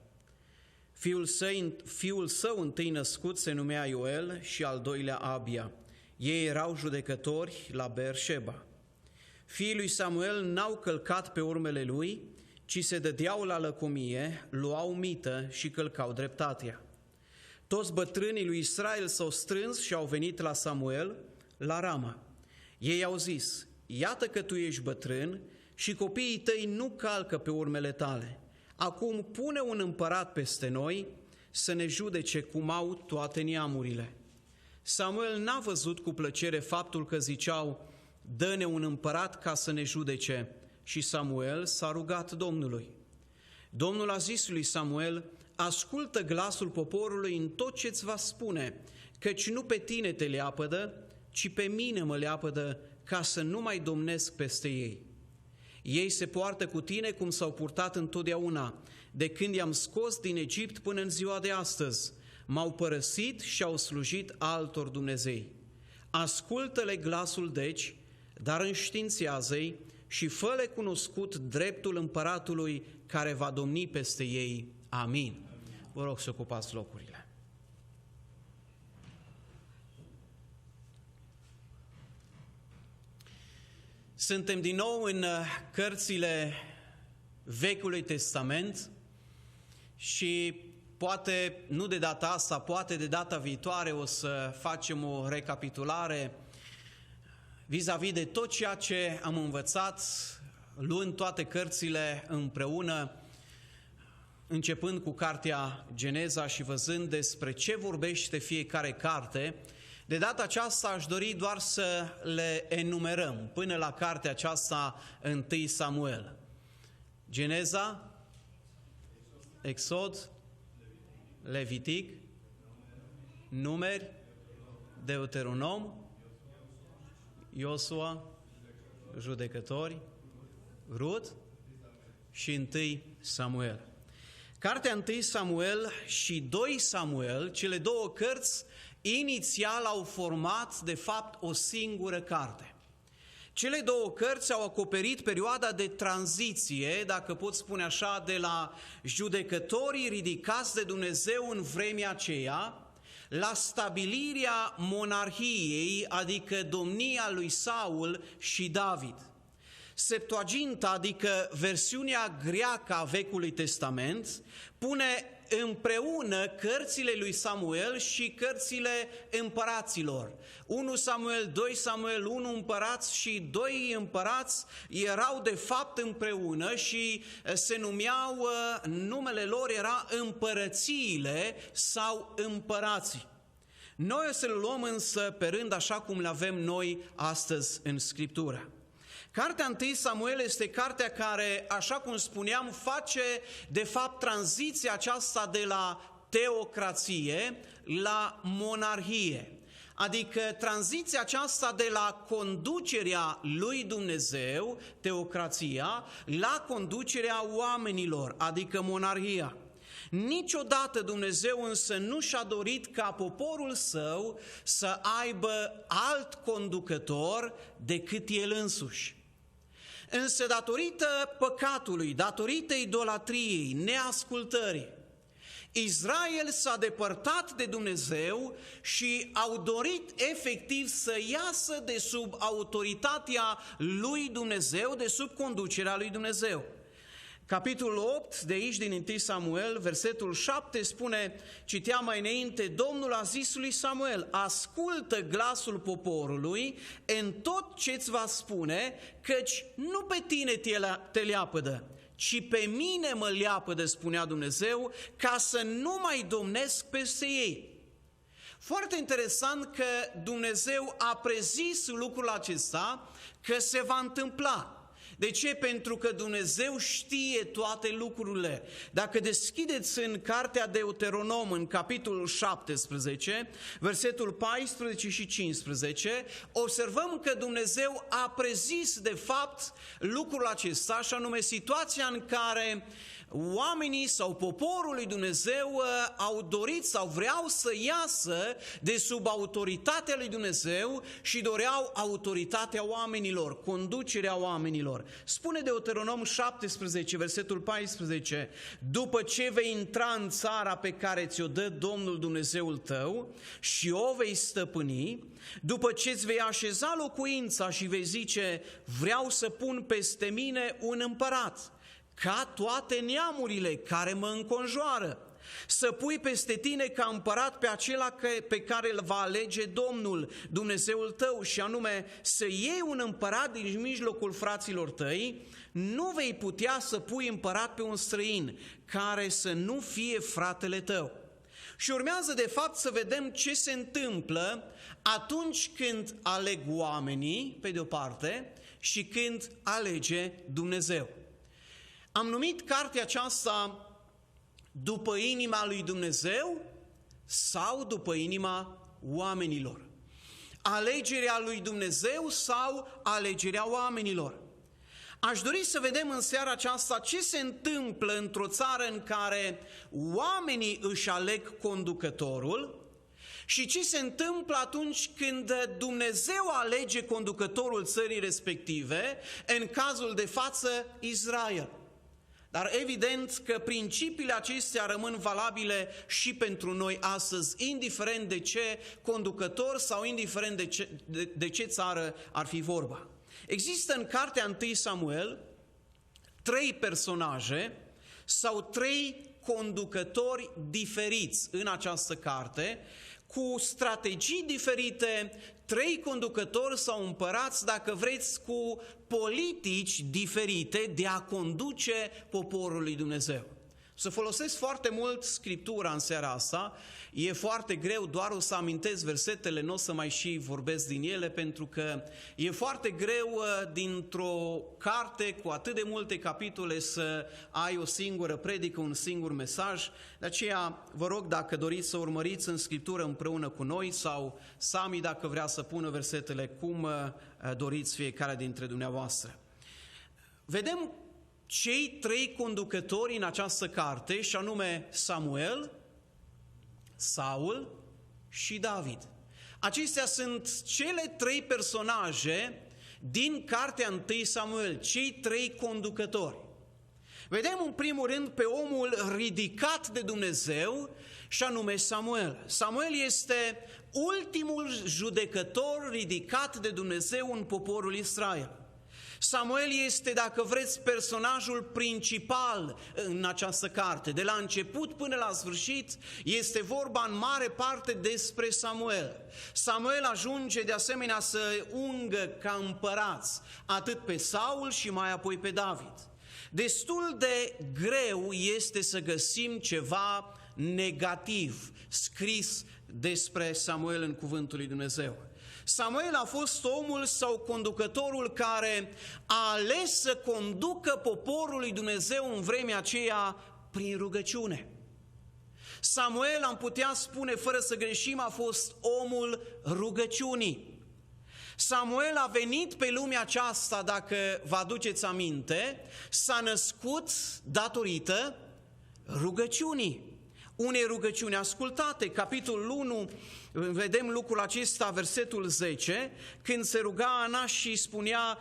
Fiul său întâi născut se numea Ioel și al doilea Abia. Ei erau judecători la Beersheba. Fiii lui Samuel n-au călcat pe urmele lui, ci se dădeau la lăcomie, luau mită și călcau dreptatea. Toți bătrânii lui Israel s-au strâns și au venit la Samuel la Rama. Ei au zis: iată că tu ești bătrân și copiii tăi nu calcă pe urmele tale. Acum pune un împărat peste noi să ne judece cum au toate neamurile. Samuel n-a văzut cu plăcere faptul că ziceau: dă-ne un împărat ca să ne judece, și Samuel s-a rugat Domnului. Domnul a zis lui Samuel: ascultă glasul poporului în tot ce-ți va spune, căci nu pe tine te leapădă, ci ci pe mine mă leapădă ca să nu mai domnesc peste ei. Ei se poartă cu tine cum s-au purtat întotdeauna, de când i-am scos din Egipt până în ziua de astăzi. M-au părăsit și au slujit altor Dumnezei. Ascultă-le glasul deci, dar înștiințează-i și fă-le cunoscut dreptul împăratului care va domni peste ei. Amin. Vă rog să ocupați locurile. Suntem din nou în cărțile Vechiului Testament și poate nu de data asta, poate de data viitoare o să facem o recapitulare vis-a-vis de tot ceea ce am învățat, luând toate cărțile împreună, începând cu cartea Geneza și văzând despre ce vorbește fiecare carte. De data aceasta aș dori doar să le enumerăm până la cartea aceasta 1 Samuel. Geneza, Exod, Levitic, Numeri, Deuteronom, Iosua, Judecători, Rut și 1 Samuel. Cartea 1 Samuel și 2 Samuel, cele două cărți, inițial au format, de fapt, o singură carte. Cele două cărți au acoperit perioada de tranziție, dacă pot spune așa, de la judecătorii ridicați de Dumnezeu în vremea aceea, la stabilirea monarhiei, adică domnia lui Saul și David. Septuaginta, adică versiunea greacă a Vechiului Testament, pune împreună cărțile lui Samuel și cărțile împăraților. 1 Samuel, 2 Samuel, 1 împărați și 2 împărați erau de fapt împreună și se numeau, numele lor era împărățiile sau împărații. Noi o să le luăm însă pe rând așa cum le avem noi astăzi în Scriptură. Cartea 1 Samuel este cartea care, așa cum spuneam, face de fapt tranziția aceasta de la teocrație la monarhie. Adică tranziția aceasta de la conducerea lui Dumnezeu, teocrația, la conducerea oamenilor, adică monarhia. Niciodată Dumnezeu însă nu și-a dorit ca poporul său să aibă alt conducător decât el însuși. Însă datorită păcatului, datorită idolatriei, neascultării, Israel s-a depărtat de Dumnezeu și au dorit efectiv să iasă de sub autoritatea lui Dumnezeu, de sub conducerea lui Dumnezeu. Capitolul 8, de aici din 1 Samuel, versetul 7 spune, citeam mai înainte, Domnul a zis lui Samuel, ascultă glasul poporului în tot ce-ți va spune, căci nu pe tine te leapădă, ci pe mine mă leapădă, spunea Dumnezeu, ca să nu mai domnesc peste ei. Foarte interesant că Dumnezeu a prezis lucrul acesta că se va întâmpla. De ce? Pentru că Dumnezeu știe toate lucrurile. Dacă deschideți în cartea Deuteronom, în capitolul 17, versetul 14 și 15, observăm că Dumnezeu a prezis de fapt lucrul acesta, și anume situația în care oamenii sau poporul lui Dumnezeu au dorit sau vreau să iasă de sub autoritatea lui Dumnezeu și doreau autoritatea oamenilor, conducerea oamenilor. Spune Deuteronom 17, versetul 14, după ce vei intra în țara pe care ți-o dă Domnul Dumnezeul tău și o vei stăpâni, după ce îți vei așeza locuința și vei zice, vreau să pun peste mine un împărat, ca toate neamurile care mă înconjoară, să pui peste tine ca împărat pe acela pe care îl va alege Domnul, Dumnezeul tău, și anume să iei un împărat din mijlocul fraților tăi, nu vei putea să pui împărat pe un străin, care să nu fie fratele tău. Și urmează de fapt să vedem ce se întâmplă atunci când aleg oamenii, pe de o parte, și când alege Dumnezeu. Am numit cartea aceasta după inima lui Dumnezeu sau după inima oamenilor. Alegerea lui Dumnezeu sau alegerea oamenilor? Aș dori să vedem în seara aceasta ce se întâmplă într-o țară în care oamenii își aleg conducătorul și ce se întâmplă atunci când Dumnezeu alege conducătorul țării respective, în cazul de față Israel. Dar evident că principiile acestea rămân valabile și pentru noi astăzi, indiferent de ce conducător sau indiferent de ce țară ar fi vorba. Există în cartea 1 Samuel 3 personaje sau 3 conducători diferiți în această carte, cu strategii diferite, 3 conducători sau împărați, dacă vreți, cu politici diferite de a conduce poporul lui Dumnezeu. Să folosesc foarte mult Scriptura în seara asta, e foarte greu, doar o să amintesc versetele, nu o să mai și vorbesc din ele, pentru că e foarte greu dintr-o carte cu atât de multe capitole să ai o singură predică, un singur mesaj. De aceea vă rog, dacă doriți să urmăriți în Scriptură împreună cu noi, sau Sami dacă vrea să pună versetele cum doriți fiecare dintre dumneavoastră. Vedem cei 3 conducători în această carte, și anume Samuel, Saul și David. Acestea sunt cele 3 personaje din cartea 1 Samuel, cei 3 conducători. Vedem în primul rând pe omul ridicat de Dumnezeu, și anume Samuel. Samuel este ultimul judecător ridicat de Dumnezeu în poporul Israel. Samuel este, dacă vreți, personajul principal în această carte. De la început până la sfârșit este vorba în mare parte despre Samuel. Samuel ajunge de asemenea să ungă ca împărați atât pe Saul și mai apoi pe David. Destul de greu este să găsim ceva negativ scris despre Samuel în cuvântul lui Dumnezeu. Samuel a fost omul sau conducătorul care a ales să conducă poporul lui Dumnezeu în vremea aceea prin rugăciune. Samuel, am putea spune fără să greșim, a fost omul rugăciunii. Samuel a venit pe lumea aceasta, dacă vă aduceți aminte, s-a născut datorită rugăciunii. Unei rugăciuni ascultate. Capitolul 1, vedem lucrul acesta, versetul 10, când se ruga Ana și spunea,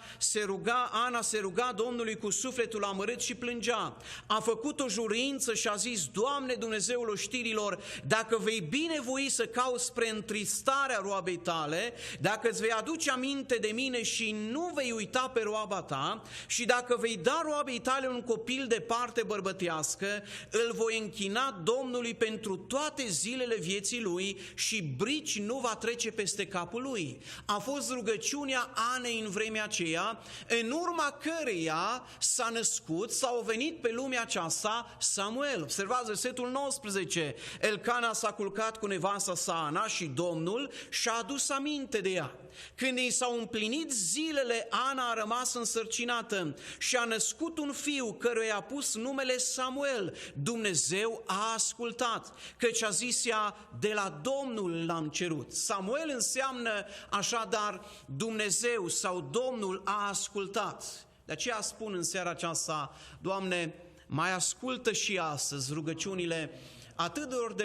Ana se ruga Domnului cu sufletul amărât și plângea. A făcut o jurință și a zis, Doamne Dumnezeul oștirilor, dacă vei binevoi să cauți spre întristarea roabei tale, dacă îți vei aduce aminte de mine și nu vei uita pe roaba ta, și dacă vei da roabei tale un copil de parte bărbătească, îl voi închina Domnului pentru toate zilele vieții lui și brici nu va trece peste capul lui. A fost rugăciunea Anei în vremea aceea, în urma căreia s-a născut sau a venit pe lumea aceasta Samuel. Observați versetul 19. Elcana s-a culcat cu nevasta sa Ana și Domnul și-a adus aminte de ea. Când i s-au împlinit zilele, Ana a rămas însărcinată și a născut un fiu căruia a pus numele Samuel. Dumnezeu a ascultat, căci a zis ea, de la Domnul l-am cerut. Samuel înseamnă așadar Dumnezeu sau Domnul a ascultat. De aceea spun în seara aceasta, Doamne, mai ascultă și astăzi rugăciunile atât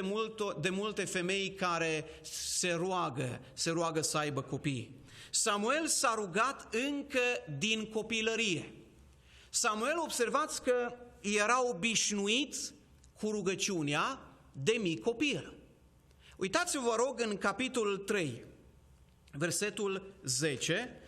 de multe femei care se roagă să aibă copii. Samuel s-a rugat încă din copilărie. Samuel, observați că era obișnuit cu rugăciunea de mic copil. Uitați-vă, vă rog, în capitolul 3, versetul 10,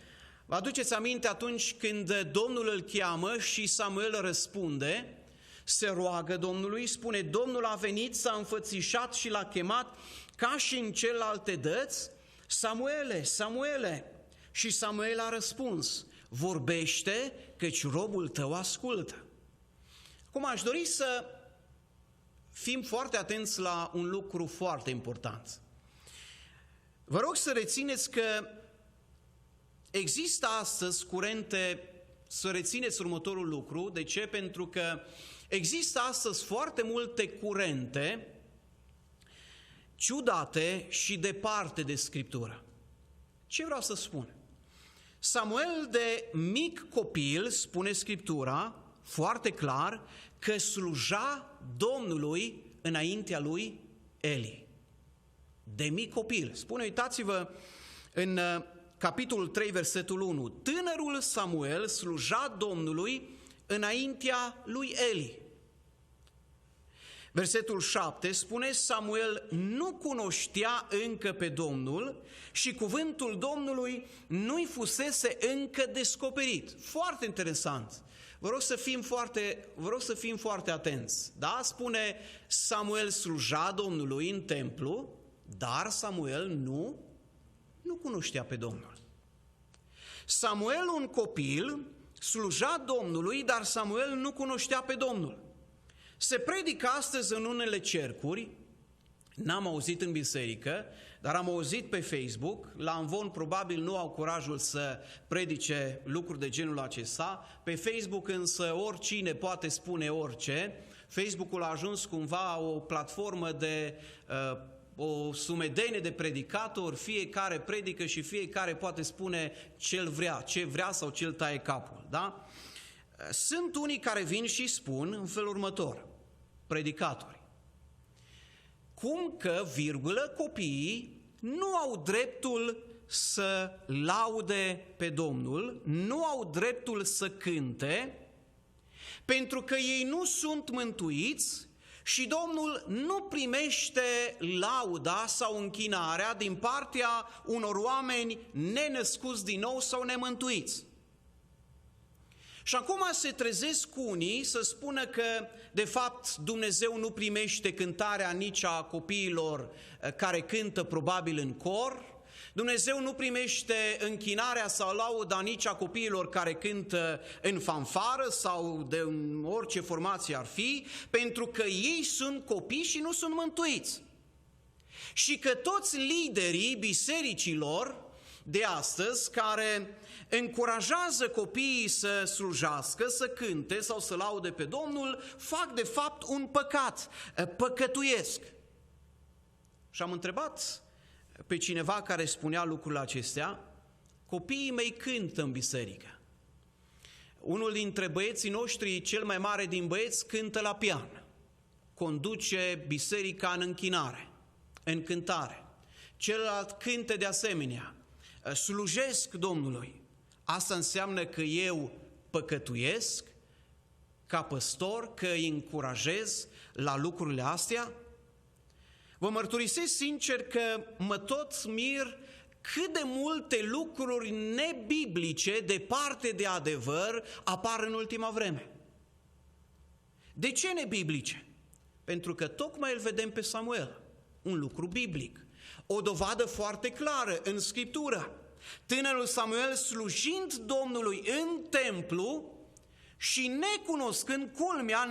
vă aduceți aminte atunci când Domnul îl cheamă și Samuel răspunde, se roagă Domnului, spune, Domnul a venit, s-a înfățișat și l-a chemat ca și în celelalte dăți, Samuele, Samuele. Și Samuel a răspuns, vorbește, căci robul tău ascultă. Acum aș dori să fim foarte atenți la un lucru foarte important. Vă rog să rețineți că există astăzi curente, să rețineți următorul lucru. De ce? Pentru că există astăzi foarte multe curente ciudate și departe de Scriptură. Ce vreau să spun? Samuel de mic copil, spune Scriptura, foarte clar, că sluja Domnului înaintea lui Eli. De mic copil. Spune, uitați-vă, în capitolul 3, versetul 1, tânărul Samuel sluja Domnului înaintea lui Eli. Versetul 7 spune, Samuel nu cunoștea încă pe Domnul și cuvântul Domnului nu-i fusese încă descoperit. Foarte interesant. Vă rog să fim foarte atenți. Da? Spune, Samuel sluja Domnului în templu, dar Samuel nu cunoștea pe Domnul. Samuel, un copil, sluja Domnului, dar Samuel nu cunoștea pe Domnul. Se predică astăzi în unele cercuri, n-am auzit în biserică, dar am auzit pe Facebook, la Amvon probabil nu au curajul să predice lucruri de genul acesta, pe Facebook însă oricine poate spune orice. Facebook-ul a ajuns cumva o platformă de o sumedenie de predicatori, fiecare predică și fiecare poate spune ce vrea sau ce îl taie capul. Da? Sunt unii care vin și spun în felul următor, predicatori, cum că, copiii nu au dreptul să laude pe Domnul, nu au dreptul să cânte, pentru că ei nu sunt mântuiți și Domnul nu primește lauda sau închinarea din partea unor oameni nenăscuți din nou sau nemântuiți. Și acum se trezesc unii să spună că, de fapt, Dumnezeu nu primește cântarea nici a copiilor care cântă probabil în cor, Dumnezeu nu primește închinarea sau lauda nici a copiilor care cântă în fanfară sau de orice formație ar fi, pentru că ei sunt copii și nu sunt mântuiți. Și că toți liderii bisericilor de astăzi care încurajează copiii să slujească, să cânte sau să laude pe Domnul, fac de fapt un păcat, păcătuiesc. Și am întrebat pe cineva care spunea lucrurile acestea, copiii mei cântă în biserică. Unul dintre băieții noștri, cel mai mare din băieți, cântă la pian, conduce biserica în închinare, în cântare. Celălalt cântă de asemenea, slujesc Domnului. Asta înseamnă că eu păcătuiesc ca păstor, că îi încurajez la lucrurile astea? Vă mărturisesc sincer că mă tot mir cât de multe lucruri nebiblice, departe de adevăr, apar în ultima vreme. De ce nebiblice? Pentru că tocmai îl vedem pe Samuel, un lucru biblic, o dovadă foarte clară în Scriptură. Tânărul Samuel slujind Domnului în templu și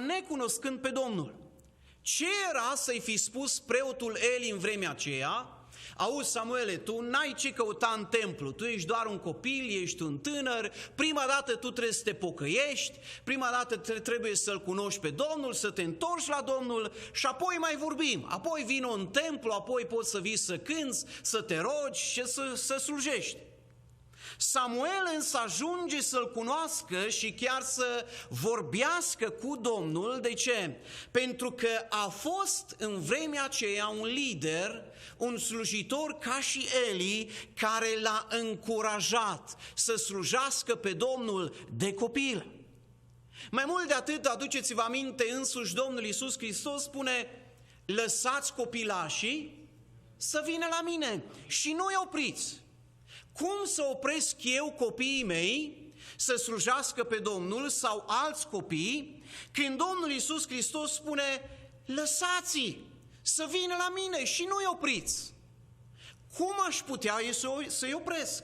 necunoscând pe Domnul. Ce era să-i fi spus preotul Eli în vremea aceea? Auzi, Samuele, tu n-ai ce căuta în templu, tu ești doar un copil, ești un tânăr, prima dată tu trebuie să te pocăiești, prima dată trebuie să-L cunoști pe Domnul, să te întorci la Domnul și apoi mai vorbim. Apoi vino în templu, apoi poți să vii să cânți, să te rogi și să slujești. Samuel însă ajunge să-L cunoască și chiar să vorbească cu Domnul. De ce? Pentru că a fost în vremea aceea un lider, un slujitor ca și Eli, care l-a încurajat să slujească pe Domnul de copil. Mai mult de atât, aduceți-vă aminte, însuși Domnul Iisus Hristos spune, lăsați copilașii să vină la mine și nu-i opriți. Cum să opresc eu copiii mei să slujească pe Domnul sau alți copii, când Domnul Iisus Hristos spune, lăsați-i să vină la mine și nu-i opriți? Cum aș putea să-i opresc?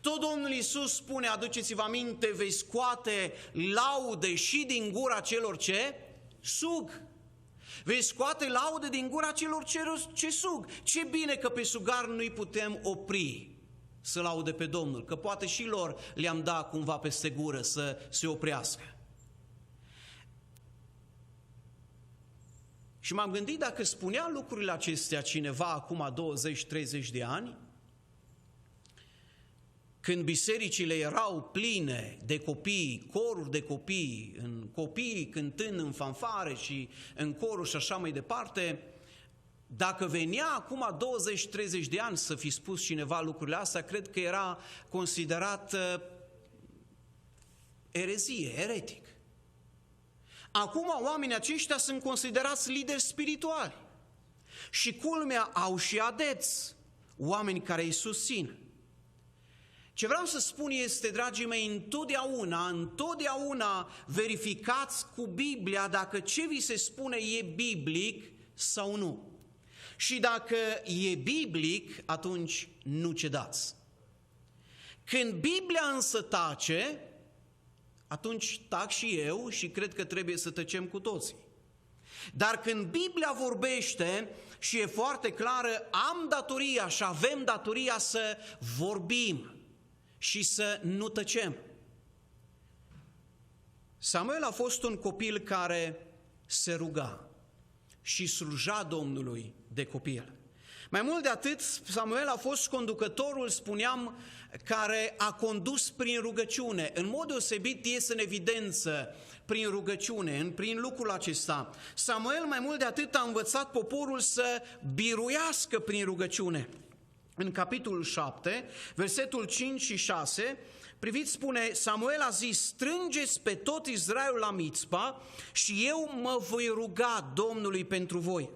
Tot Domnul Iisus spune, aduceți-vă aminte, vei scoate laude și din gura celor ce sug. Vei scoate laude din gura celor ce sug. Ce bine că pe sugar nu-i putem opri să laude pe Domnul, că poate și lor le-am dat cumva peste gură să se oprească. Și m-am gândit, dacă spunea lucrurile acestea cineva acum 20-30 de ani, când bisericile erau pline de copii, coruri de copii, în copii cântând în fanfare și în coruri și așa mai departe, dacă venea acum 20-30 de ani să fi spus cineva lucrurile astea, cred că era considerat erezie, eretic. Acum oamenii aceștia sunt considerați lideri spirituali și culmea au și adepți, oameni care îi susțin. Ce vreau să spun este, dragii mei, întotdeauna verificați cu Biblia dacă ce vi se spune e biblic sau nu. Și dacă e biblic, atunci nu cedați. Când Biblia însă tace, atunci tac și eu și cred că trebuie să tăcem cu toții. Dar când Biblia vorbește și e foarte clară, am datoria și avem datoria să vorbim și să nu tăcem. Samuel a fost un copil care se ruga și sluja Domnului de copil. Mai mult de atât, Samuel a fost conducătorul, spuneam, care a condus prin rugăciune. În mod deosebit iese în evidență prin rugăciune, prin lucrul acesta. Samuel, mai mult de atât, a învățat poporul să biruiască prin rugăciune. În capitolul 7, versetul 5 și 6, priviți, spune, Samuel a zis, strângeți pe tot Israelul la Mițpa și eu mă voi ruga Domnului pentru voi.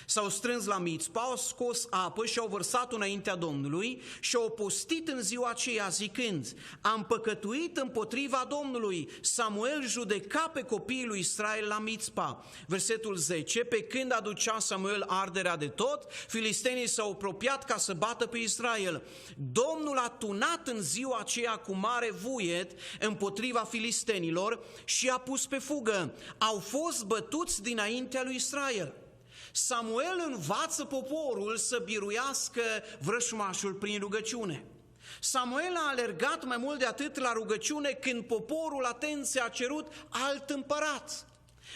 S-au strâns la Mițpa, au scos apă și au vărsat-o înaintea Domnului și au postit în ziua aceea zicând, am păcătuit împotriva Domnului. Samuel judeca pe copiii lui Israel la Mițpa. Versetul 10, pe când aducea Samuel arderea de tot, filistenii s-au apropiat ca să bată pe Israel. Domnul a tunat în ziua aceea cu mare vuiet împotriva filistenilor și a pus pe fugă. Au fost bătuți dinaintea lui Israel. Samuel învață poporul să biruiască vrășmașul prin rugăciune. Samuel a alergat mai mult de atât la rugăciune când poporul, atenție, a cerut alt împărat.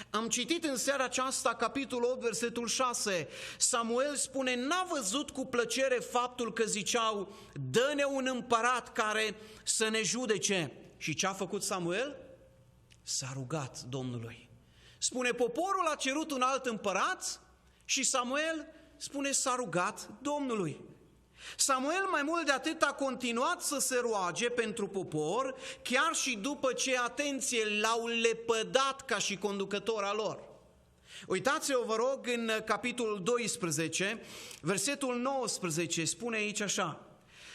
Am citit în seara aceasta capitolul 8, versetul 6. Samuel spune, n-a văzut cu plăcere faptul că ziceau, dă-ne un împărat care să ne judece. Și ce a făcut Samuel? S-a rugat Domnului. Spune, poporul a cerut un alt împărat și Samuel, spune, s-a rugat Domnului. Samuel, mai mult de atât, a continuat să se roage pentru popor, chiar și după ce, atenție, l-au lepădat ca și conducător al lor. Uitați-vă, vă rog, în capitolul 12, versetul 19, spune aici așa,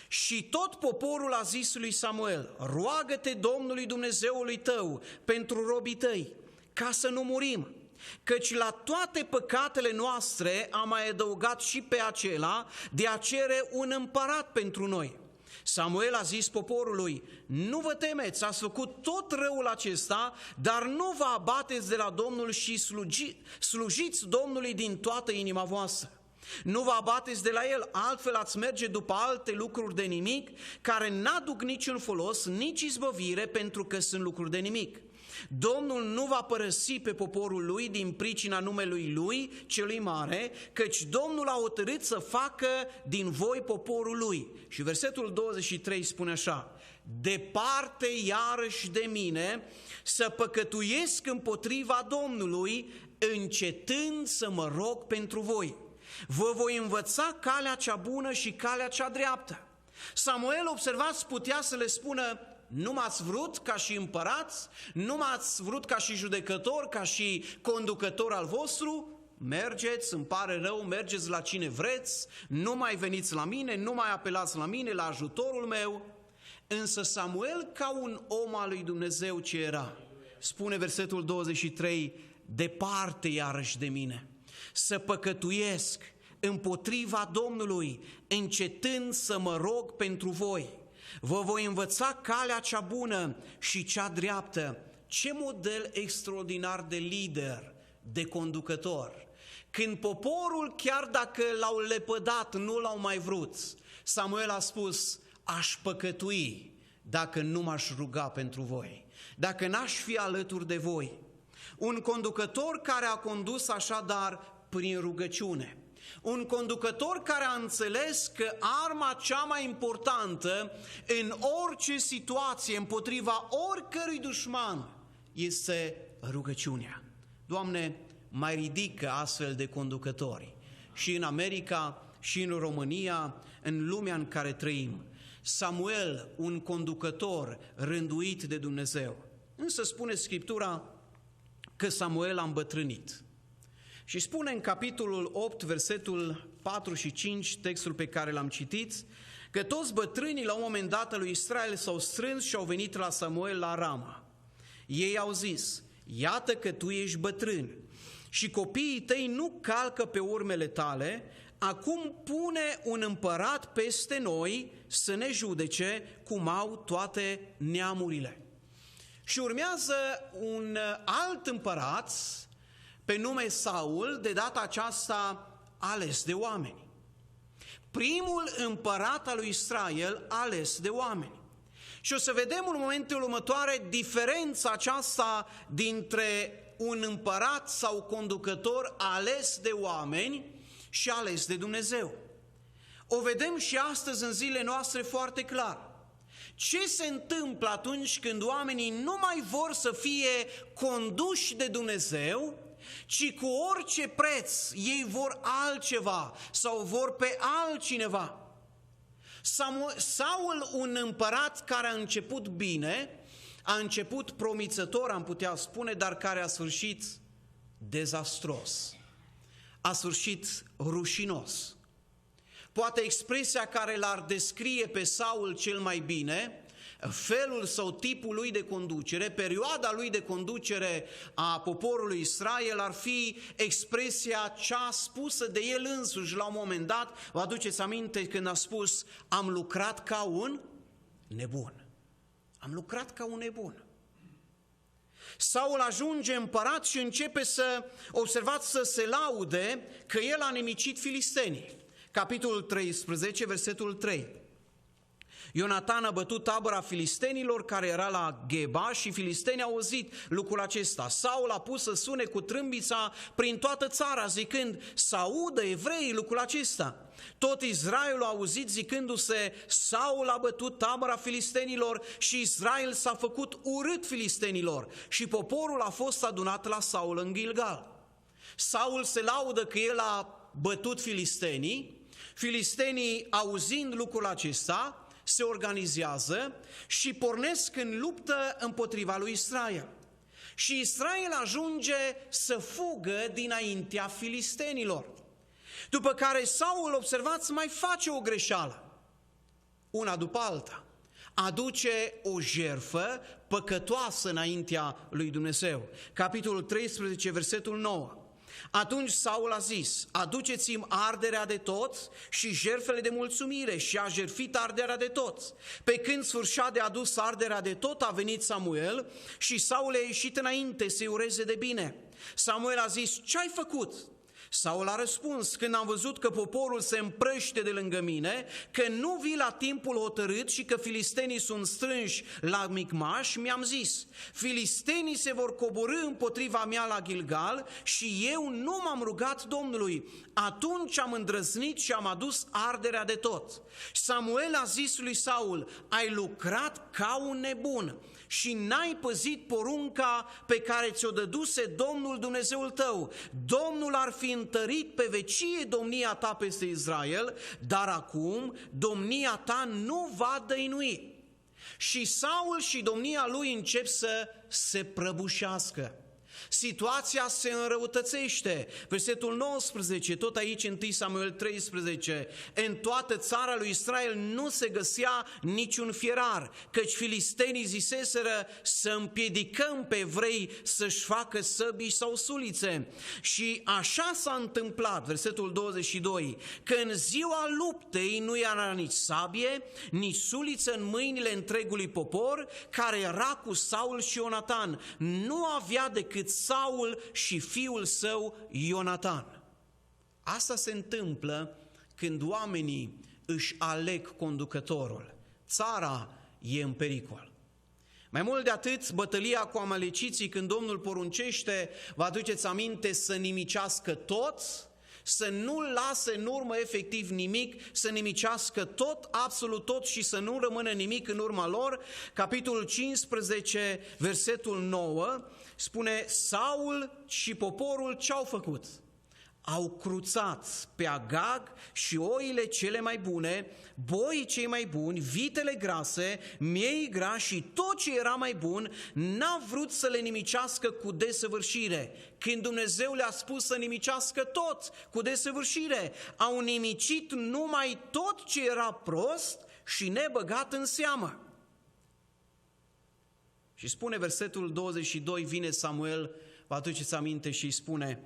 și tot poporul a zis lui Samuel, roagă-te Domnului Dumnezeului tău pentru robii tăi, ca să nu murim. Căci la toate păcatele noastre am mai adăugat și pe acela de a cere un împărat pentru noi. Samuel a zis poporului, nu vă temeți, ați făcut tot răul acesta, dar nu vă abateți de la Domnul și slujiți Domnului din toată inima voastră. Nu vă abateți de la El, altfel ați merge după alte lucruri de nimic, care n-aduc niciun folos, nici izbăvire, pentru că sunt lucruri de nimic. Domnul nu va părăsi pe poporul lui din pricina numelui lui, celui mare, căci Domnul a hotărât să facă din voi poporul lui. Și versetul 23 spune așa, departe iarăși de mine să păcătuiesc împotriva Domnului, încetând să mă rog pentru voi. Vă voi învăța calea cea bună și calea cea dreaptă. Samuel, observați, putea să le spună, nu m-ați vrut ca și împărați, nu m-ați vrut ca și judecător, ca și conducător al vostru, mergeți, îmi pare rău, mergeți la cine vreți, nu mai veniți la mine, nu mai apelați la mine, la ajutorul meu. Însă Samuel, ca un om al lui Dumnezeu ce era, spune versetul 23, departe iarăși de mine, să păcătuiesc împotriva Domnului, încetând să mă rog pentru voi. Vă voi învăța calea cea bună și cea dreaptă. Ce model extraordinar de lider, de conducător. Când poporul, chiar dacă l-au lepădat, nu l-au mai vrut, Samuel a spus, aș păcătui dacă nu m-aș ruga pentru voi, dacă n-aș fi alături de voi. Un conducător care a condus așadar prin rugăciune. Un conducător care a înțeles că arma cea mai importantă în orice situație împotriva oricărui dușman este rugăciunea. Doamne, mai ridică astfel de conducători și în America, și în România, în lumea în care trăim. Samuel, un conducător rânduit de Dumnezeu. Însă spune Scriptura că Samuel a îmbătrânit. Și spune în capitolul 8, versetul 4 și 5, textul pe care l-am citit, că toți bătrânii la un moment dat al lui Israel s-au strâns și au venit la Samuel la Rama. Ei au zis, iată că tu ești bătrân și copiii tăi nu calcă pe urmele tale, acum pune un împărat peste noi să ne judece cum au toate neamurile. Și urmează un alt împărat pe nume Saul, de data aceasta ales de oameni. Primul împărat al lui Israel ales de oameni. Și o să vedem în momentul următor diferența aceasta dintre un împărat sau conducător ales de oameni și ales de Dumnezeu. O vedem și astăzi în zilele noastre foarte clar. Ce se întâmplă atunci când oamenii nu mai vor să fie conduși de Dumnezeu, ci cu orice preț ei vor altceva sau vor pe altcineva? Saul, un împărat care a început bine, a început promițător, am putea spune, dar care a sfârșit dezastros, a sfârșit rușinos. Poate expresia care l-ar descrie pe Saul cel mai bine, felul sau tipul lui de conducere, perioada lui de conducere a poporului Israel ar fi expresia cea spusă de el însuși la un moment dat. Vă aduceți aminte când a spus, am lucrat ca un nebun. Am lucrat ca un nebun. Saul ajunge împărat și începe să, observați, să se laude că el a nimicit filistenii. Capitolul 13, versetul 3. Ionatan a bătut tabăra filistenilor care era la Geba și filistenii au auzit lucrul acesta. Saul a pus să sune cu trâmbița prin toată țara, zicând, să audă evreii lucrul acesta. Tot Israelul a auzit zicându-se, Saul a bătut tabăra filistenilor și Israel s-a făcut urât filistenilor și poporul a fost adunat la Saul în Gilgal. Saul se laudă că el a bătut filistenii, filistenii auzind lucrul acesta, se organizează și pornesc în luptă împotriva lui Israel. Și Israel ajunge să fugă dinaintea filistenilor. După care Saul, observați, mai face o greșeală, una după alta. Aduce o jertfă păcătoasă înaintea lui Dumnezeu. Capitolul 13, versetul 9. Atunci Saul a zis, aduceți-mi arderea de toți și jertfele de mulțumire, și a jertfit arderea de toți. Pe când sfârșea de adus arderea de tot, a venit Samuel și Saul a ieșit înainte să-i ureze de bine. Samuel a zis, ce-ai făcut? Saul a răspuns, când am văzut că poporul se împrăște de lângă mine, că nu vii la timpul hotărât și că filistenii sunt strânși la Micmaș, mi-am zis, filistenii se vor coborî împotriva mea la Gilgal și eu nu m-am rugat Domnului. Atunci am îndrăznit și am adus arderea de tot. Samuel a zis lui Saul, ai lucrat ca un nebun și n-ai păzit porunca pe care ți-o dăduse Domnul Dumnezeul tău. Domnul ar fi întărit pe vecie domnia ta peste Israel, dar acum domnia ta nu va dăinui. Și Saul și domnia lui încep să se prăbușească. Situația se înrăutățește. Versetul 19, tot aici în 1 Samuel 13, în toată țara lui Israel nu se găsea niciun fierar, căci filistenii ziseseră să împiedicăm pe evrei să-și facă săbii sau sulițe. Și așa s-a întâmplat, versetul 22, că în ziua luptei nu era nici sabie, nici suliță în mâinile întregului popor, care era cu Saul și Ionatan. Nu avea decât Saul și fiul său Ionatan. Asta se întâmplă când oamenii își aleg conducătorul. Țara e în pericol. Mai mult de atât, bătălia cu amaleciții, când Domnul poruncește, vă aduceți aminte, să nimicească toți, să nu lase în urmă efectiv nimic, să nimicească tot, absolut tot și să nu rămână nimic în urma lor. Capitolul 15, versetul 9, spune: Saul și poporul ce-au făcut? Au cruțat pe Agag și oile cele mai bune, boii cei mai buni, vitele grase, miei grași și tot ce era mai bun, n-a vrut să le nimicească cu desăvârșire. Când Dumnezeu le-a spus să nimicească tot cu desăvârșire, au nimicit numai tot ce era prost și nebăgat în seamă. Și spune versetul 22, vine Samuel, vă aduceți aminte, și îi spune: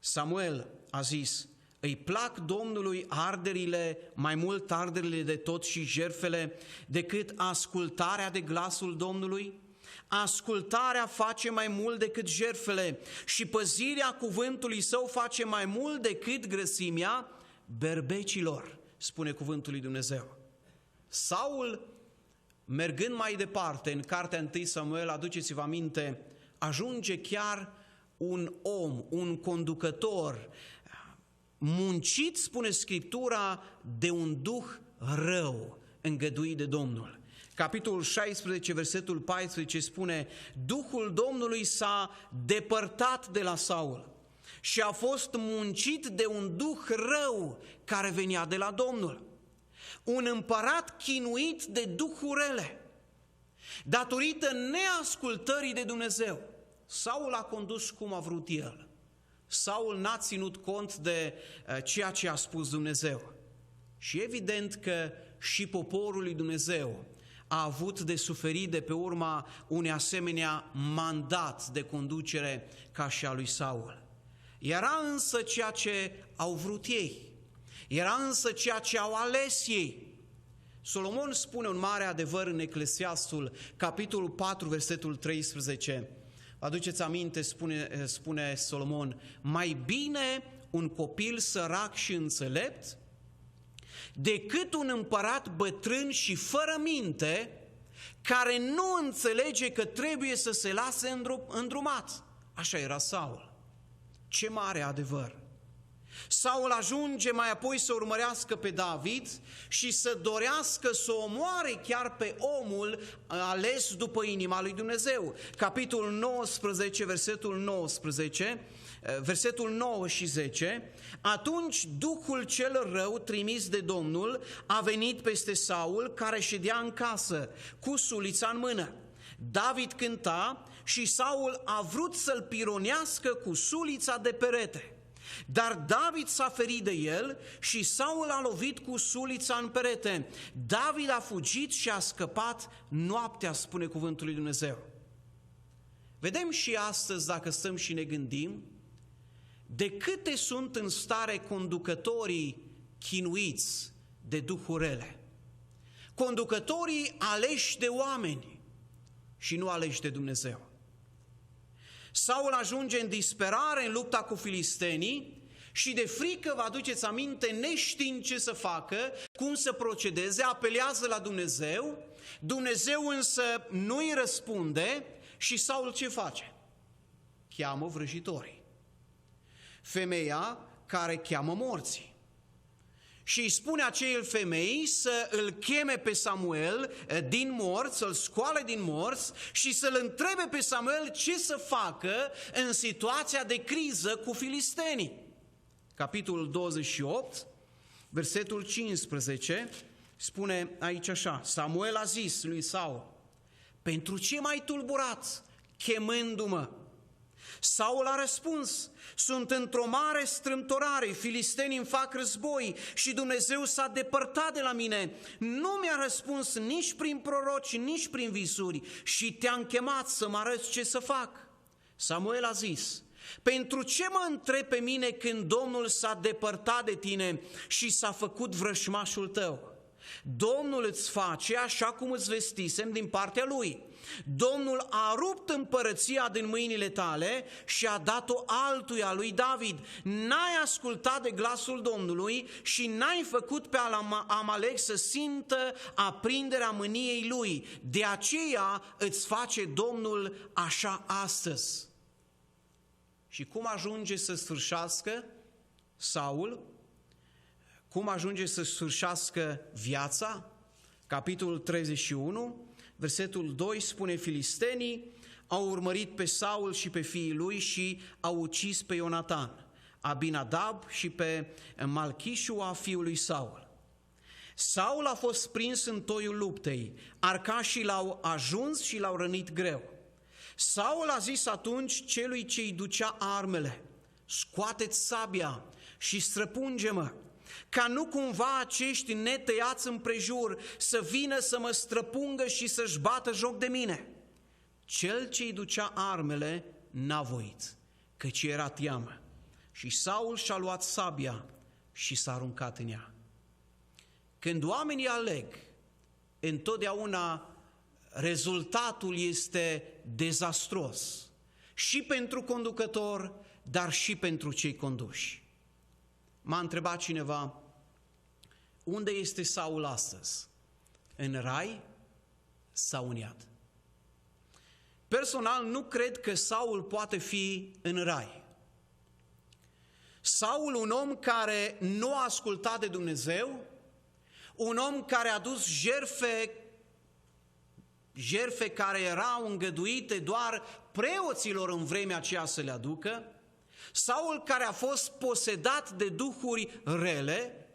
Samuel a zis: îi plac Domnului arderile, mai mult arderile de tot și jertfele, decât ascultarea de glasul Domnului? Ascultarea face mai mult decât jertfele și păzirea cuvântului său face mai mult decât grăsimea berbecilor, spune cuvântul lui Dumnezeu. Saul, mergând mai departe în cartea 1 Samuel, aduceți-vă aminte, ajunge chiar un om, un conducător, muncit, spune Scriptura, de un duh rău, îngăduit de Domnul. Capitolul 16, versetul 14 spune: Duhul Domnului s-a depărtat de la Saul și a fost muncit de un duh rău care venea de la Domnul. Un împărat chinuit de duhuri rele, datorită neascultării de Dumnezeu. Saul a condus cum a vrut el. Saul n-a ținut cont de ceea ce a spus Dumnezeu. Și evident că și poporul lui Dumnezeu a avut de suferit de pe urma unei asemenea mandat de conducere ca și a lui Saul. Era însă ceea ce au vrut ei. Era însă ceea ce au ales ei. Solomon spune un mare adevăr în Eclesiastul, capitolul 4, versetul 13. Aduceți aminte, spune Solomon: mai bine un copil sărac și înțelept decât un împărat bătrân și fără minte, care nu înțelege că trebuie să se lase îndrumat. Așa era Saul. Ce mare adevăr! Saul ajunge mai apoi să urmărească pe David și să dorească să omoare chiar pe omul ales după inima lui Dumnezeu. Capitolul 19, versetul 19, versetul 9 și 10. Atunci Duhul cel rău trimis de Domnul a venit peste Saul, care ședea în casă cu sulița în mână. David cânta și Saul a vrut să-l pironească cu sulița de perete. Dar David s-a ferit de el și Saul a lovit cu sulița în perete. David a fugit și a scăpat noaptea, spune cuvântul lui Dumnezeu. Vedem și astăzi, dacă stăm și ne gândim, de câte sunt în stare conducătorii chinuiți de duhuri rele. Conducătorii aleși de oameni și nu aleși de Dumnezeu. Saul ajunge în disperare în lupta cu filistenii și de frică, vă aduceți aminte, neștiind ce să facă, cum să procedeze, apelează la Dumnezeu. Dumnezeu însă nu îi răspunde și Saul ce face? Cheamă vrăjitorii. Femeia care cheamă morții. Și îi spune acelei femei să îl cheme pe Samuel din morți, să-l scoale din morți și să-l întrebe pe Samuel ce să facă în situația de criză cu filistenii. Capitolul 28, versetul 15, spune aici așa: Samuel a zis lui Saul: pentru ce m-ai tulburat chemându-mă? Saul a răspuns: sunt într-o mare strâmtorare, filistenii îmi fac război și Dumnezeu s-a depărtat de la mine. Nu mi-a răspuns nici prin proroci, nici prin visuri și te-am chemat să mă arăți ce să fac. Samuel a zis: pentru ce mă întrebi pe mine când Domnul s-a depărtat de tine și s-a făcut vrășmașul tău? Domnul îți face așa cum îți vestisem din partea Lui. Domnul a rupt împărăția din mâinile tale și a dat-o altuia, lui David. N-ai ascultat de glasul Domnului și n-ai făcut pe Amalek să simtă aprinderea mâniei lui. De aceea îți face Domnul așa astăzi. Și cum ajunge să sfârșească? Saul, cum ajunge să sfârșească viața? Capitolul 31, versetul 2 spune: filistenii au urmărit pe Saul și pe fiii lui și au ucis pe Ionatan, Abinadab și pe Malchișua, fiul lui Saul. Saul a fost prins în toiul luptei, arcașii l-au ajuns și l-au rănit greu. Saul a zis atunci celui ce îi ducea armele: scoateți sabia și străpunge-mă, ca nu cumva acești netăiați împrejur să vină să mă străpungă și să-și bată joc de mine. Cel ce îi ducea armele n-a voit, căci era teamă. Și Saul și-a luat sabia și s-a aruncat în ea. Când oamenii aleg, întotdeauna rezultatul este dezastros, și pentru conducător, dar și pentru cei conduși. M-a întrebat cineva: unde este Saul astăzi? În rai sau în iad? Personal, nu cred că Saul poate fi în rai. Saul, un om care nu a ascultat de Dumnezeu, un om care a dus jertfe care erau îngăduite doar preoților în vremea aceea să le aducă, Saul care a fost posedat de duhuri rele,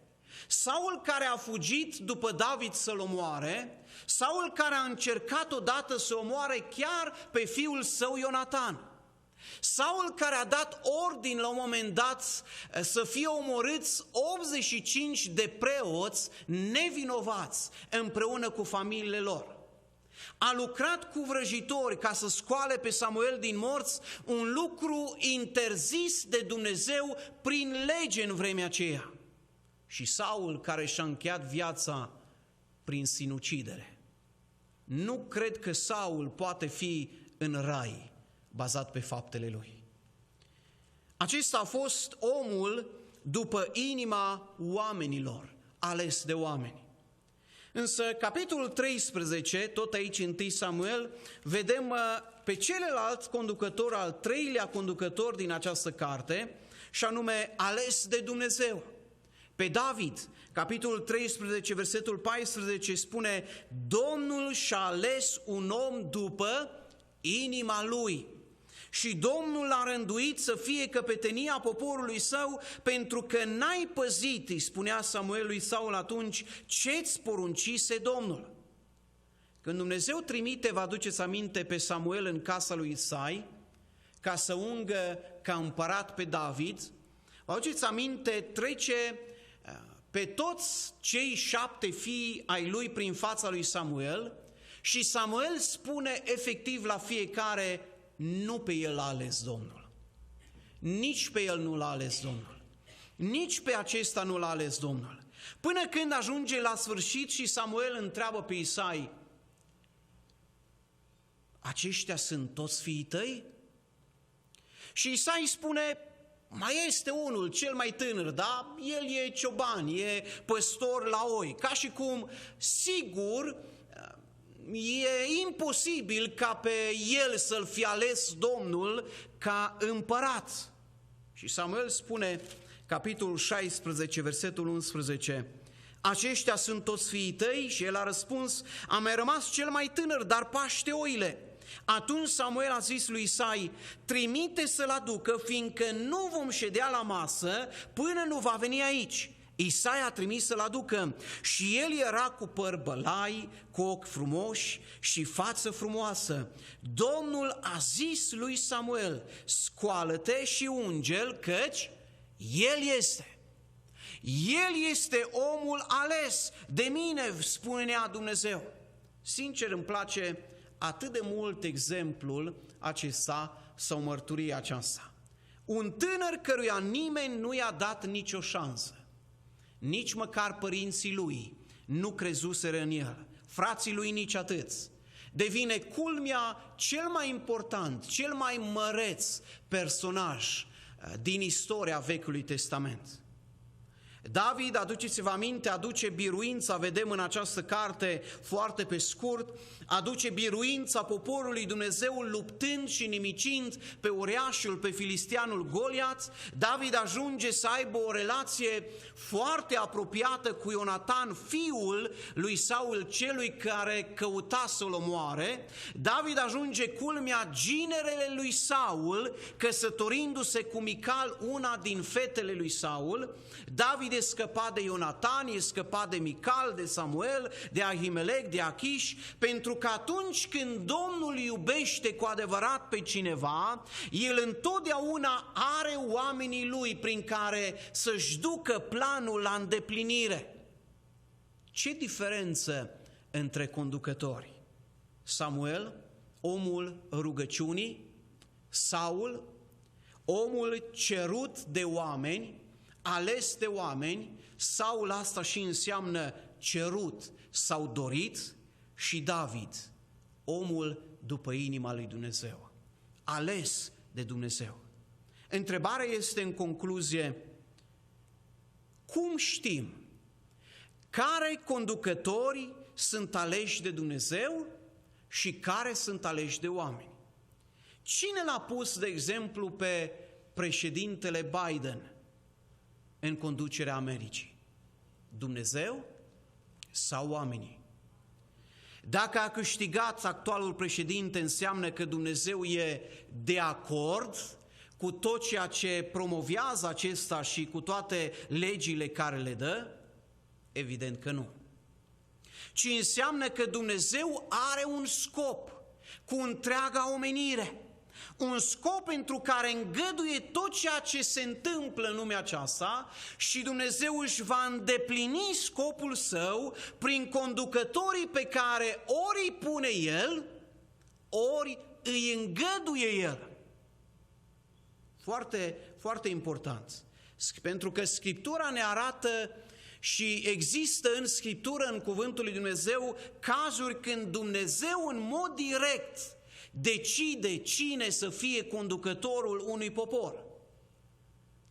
Saul care a fugit după David să-l omoare, Saul care a încercat odată să omoare chiar pe fiul său Ionatan, Saul care a dat ordin la un moment dat să fie omorâți 85 de preoți nevinovați împreună cu familiile lor. A lucrat cu vrăjitori ca să scoale pe Samuel din morți, un lucru interzis de Dumnezeu prin lege în vremea aceea. Și Saul care și-a încheiat viața prin sinucidere. Nu cred că Saul poate fi în rai bazat pe faptele lui. Acesta a fost omul după inima oamenilor, ales de oameni. Însă, capitolul 13, tot aici în 1 Samuel, vedem pe celălalt conducător, al treilea conducător din această carte, și anume ales de Dumnezeu. Pe David, capitolul 13, versetul 14 spune: Domnul și-a ales un om după inima lui și Domnul l-a rânduit să fie căpetenia poporului său, pentru că n-ai păzit, îi spunea Samuel lui Saul atunci, ce-ți poruncise Domnul. Când Dumnezeu trimite, vă aduceți aminte, pe Samuel în casa lui Isai, ca să ungă ca împărat pe David, vă aduceți aminte, trece pe toți cei 7 fii ai lui prin fața lui Samuel și Samuel spune efectiv la fiecare: nu pe el l-a ales Domnul, nici pe el nu l-a ales Domnul, nici pe acesta nu l-a ales Domnul. Până când ajunge la sfârșit și Samuel întreabă pe Isai: aceștia sunt toți fiii tăi? Și Isai spune: mai este unul, cel mai tânăr, dar el e cioban, e păstor la oi. Ca și cum, sigur, e imposibil ca pe el să-l fi ales Domnul ca împărat. Și Samuel spune, capitolul 16, versetul 11, aceștia sunt toți fiii tăi? Și el a răspuns: a mai rămas cel mai tânăr, dar paște oile. Atunci Samuel a zis lui Isai: trimite să-l aducă, fiindcă nu vom ședea la masă până nu va veni aici. Isai a trimis să-l aducă și el era cu păr bălai, cu ochi frumoși și față frumoasă. Domnul a zis lui Samuel: scoală-te și unge-l, căci el este. El este omul ales de mine, spunea Dumnezeu. Sincer, îmi place atât de mult exemplul acesta sau mărturia aceasta. Un tânăr căruia nimeni nu i-a dat nicio șansă, nici măcar părinții lui nu crezuseră în el, frații lui nici atât, devine culmea cel mai important, cel mai măreț personaj din istoria Vechiului Testament. David, aduceți-vă aminte, aduce biruința, vedem în această carte foarte pe scurt, aduce biruința poporului Dumnezeu luptând și nimicind pe uriașul, pe filisteanul Goliat. David ajunge să aibă o relație foarte apropiată cu Ionatan, fiul lui Saul, celui care căuta să-l omoare. David ajunge culmea ginerele lui Saul, căsătorindu-se cu Mical, una din fetele lui Saul. David e scăpat de Ionatan, e scăpat de Mical, de Samuel, de Ahimelec, de Achish, pentru că atunci când Domnul iubește cu adevărat pe cineva, El întotdeauna are oamenii Lui prin care să-și ducă planul la îndeplinire. Ce diferență între conducători? Samuel, omul rugăciunii, Saul, omul cerut de oameni, ales de oameni. Saul, asta și înseamnă cerut sau dorit, și David, omul după inima lui Dumnezeu, ales de Dumnezeu. Întrebarea este în concluzie, cum știm care conducători sunt aleși de Dumnezeu și care sunt aleși de oameni? Cine l-a pus, de exemplu, pe președintele Biden în conducerea Americii? Dumnezeu sau oamenii? Dacă a câștigat actualul președinte, înseamnă că Dumnezeu e de acord cu tot ceea ce promovează acesta și cu toate legile care le dă? Evident că nu. Ci înseamnă că Dumnezeu are un scop cu întreaga omenire. Un scop pentru care îngăduie tot ceea ce se întâmplă în lumea aceasta și Dumnezeu își va îndeplini scopul său prin conducătorii pe care ori îi pune El, ori îi îngăduie El. Foarte, foarte important. Pentru că Scriptura ne arată și există în Scriptură, în Cuvântul lui Dumnezeu, cazuri când Dumnezeu în mod direct decide cine să fie conducătorul unui popor.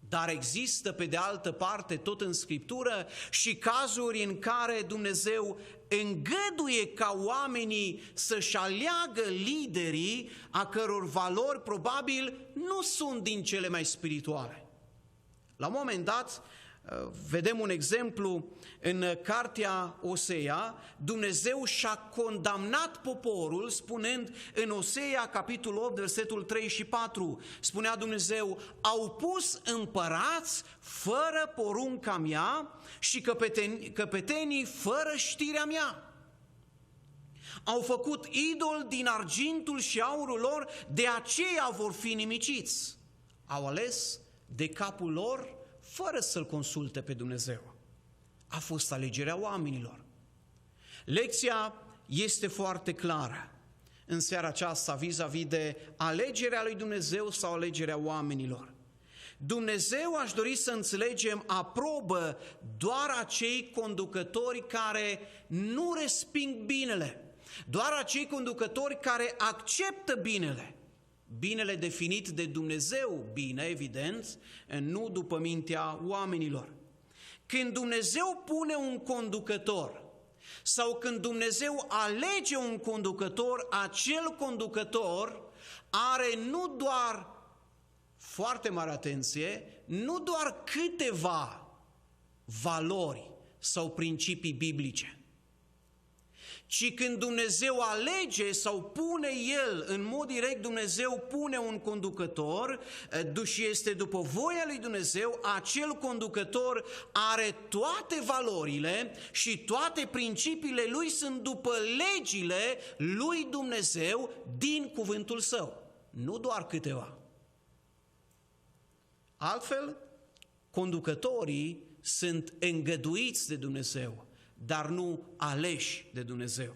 Dar există pe de altă parte tot în Scriptură și cazuri în care Dumnezeu îngăduie ca oamenii să-și aleagă liderii a căror valori probabil nu sunt din cele mai spirituale. La un moment dat, vedem un exemplu în cartea Osea, Dumnezeu și-a condamnat poporul spunând în Osea, capitolul 8, versetul 3 și 4, spunea Dumnezeu, au pus împărați fără porunca mea și căpetenii fără știrea mea. Au făcut idol din argintul și aurul lor, de aceea vor fi nimiciți. Au ales de capul lor fără să-L consulte pe Dumnezeu. A fost alegerea oamenilor. Lecția este foarte clară în seara aceasta vis-a-vis de alegerea lui Dumnezeu sau alegerea oamenilor. Dumnezeu, aș dori să înțelegem, aprobă doar acei conducători care nu resping binele, doar acei conducători care acceptă binele. Binele definit de Dumnezeu, bine, evident, nu după mintea oamenilor. Când Dumnezeu pune un conducător sau când Dumnezeu alege un conducător, acel conducător are nu doar, foarte mare atenție, nu doar câteva valori sau principii biblice, ci când Dumnezeu alege sau pune El, în mod direct Dumnezeu pune un conducător și este după voia lui Dumnezeu, acel conducător are toate valorile și toate principiile lui sunt după legile lui Dumnezeu din cuvântul Său, nu doar câteva. Altfel, conducătorii sunt îngăduiți de Dumnezeu, dar nu aleși de Dumnezeu.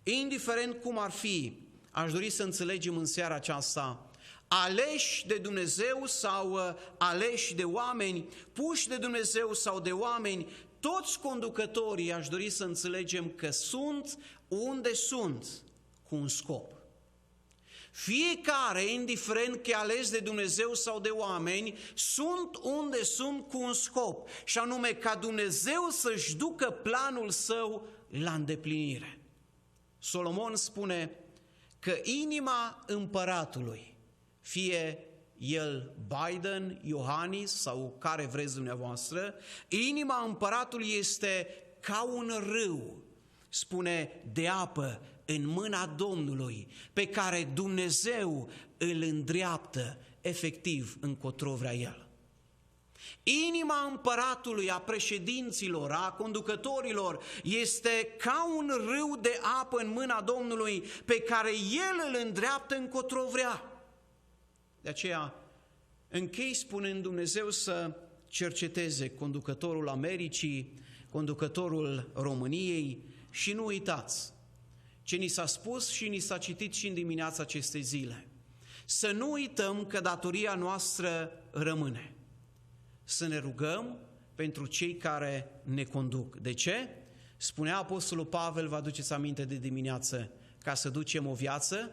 Indiferent cum ar fi, aș dori să înțelegem în seara aceasta, aleși de Dumnezeu sau aleși de oameni, puși de Dumnezeu sau de oameni, toți conducătorii, aș dori să înțelegem că sunt unde sunt cu un scop. Fiecare, indiferent că e ales de Dumnezeu sau de oameni, sunt unde sunt cu un scop, și anume ca Dumnezeu să-și ducă planul său la îndeplinire. Solomon spune că inima împăratului, fie el Biden, Iohannis sau care vreți dumneavoastră, inima împăratului este ca un râu, spune, de apă în mâna Domnului, pe care Dumnezeu îl îndreaptă efectiv încotro vrea el. Inima împăratului, a președinților, a conducătorilor, este ca un râu de apă în mâna Domnului, pe care el îl îndreaptă încotro vrea. De aceea închei spunând Dumnezeu să cerceteze conducătorul Americii, conducătorul României, și nu uitați ce ni s-a spus și ni s-a citit și în dimineața acestei zile. Să nu uităm că datoria noastră rămâne. Să ne rugăm pentru cei care ne conduc. De ce? Spunea Apostolul Pavel, vă aduceți aminte de dimineață, ca să ducem o viață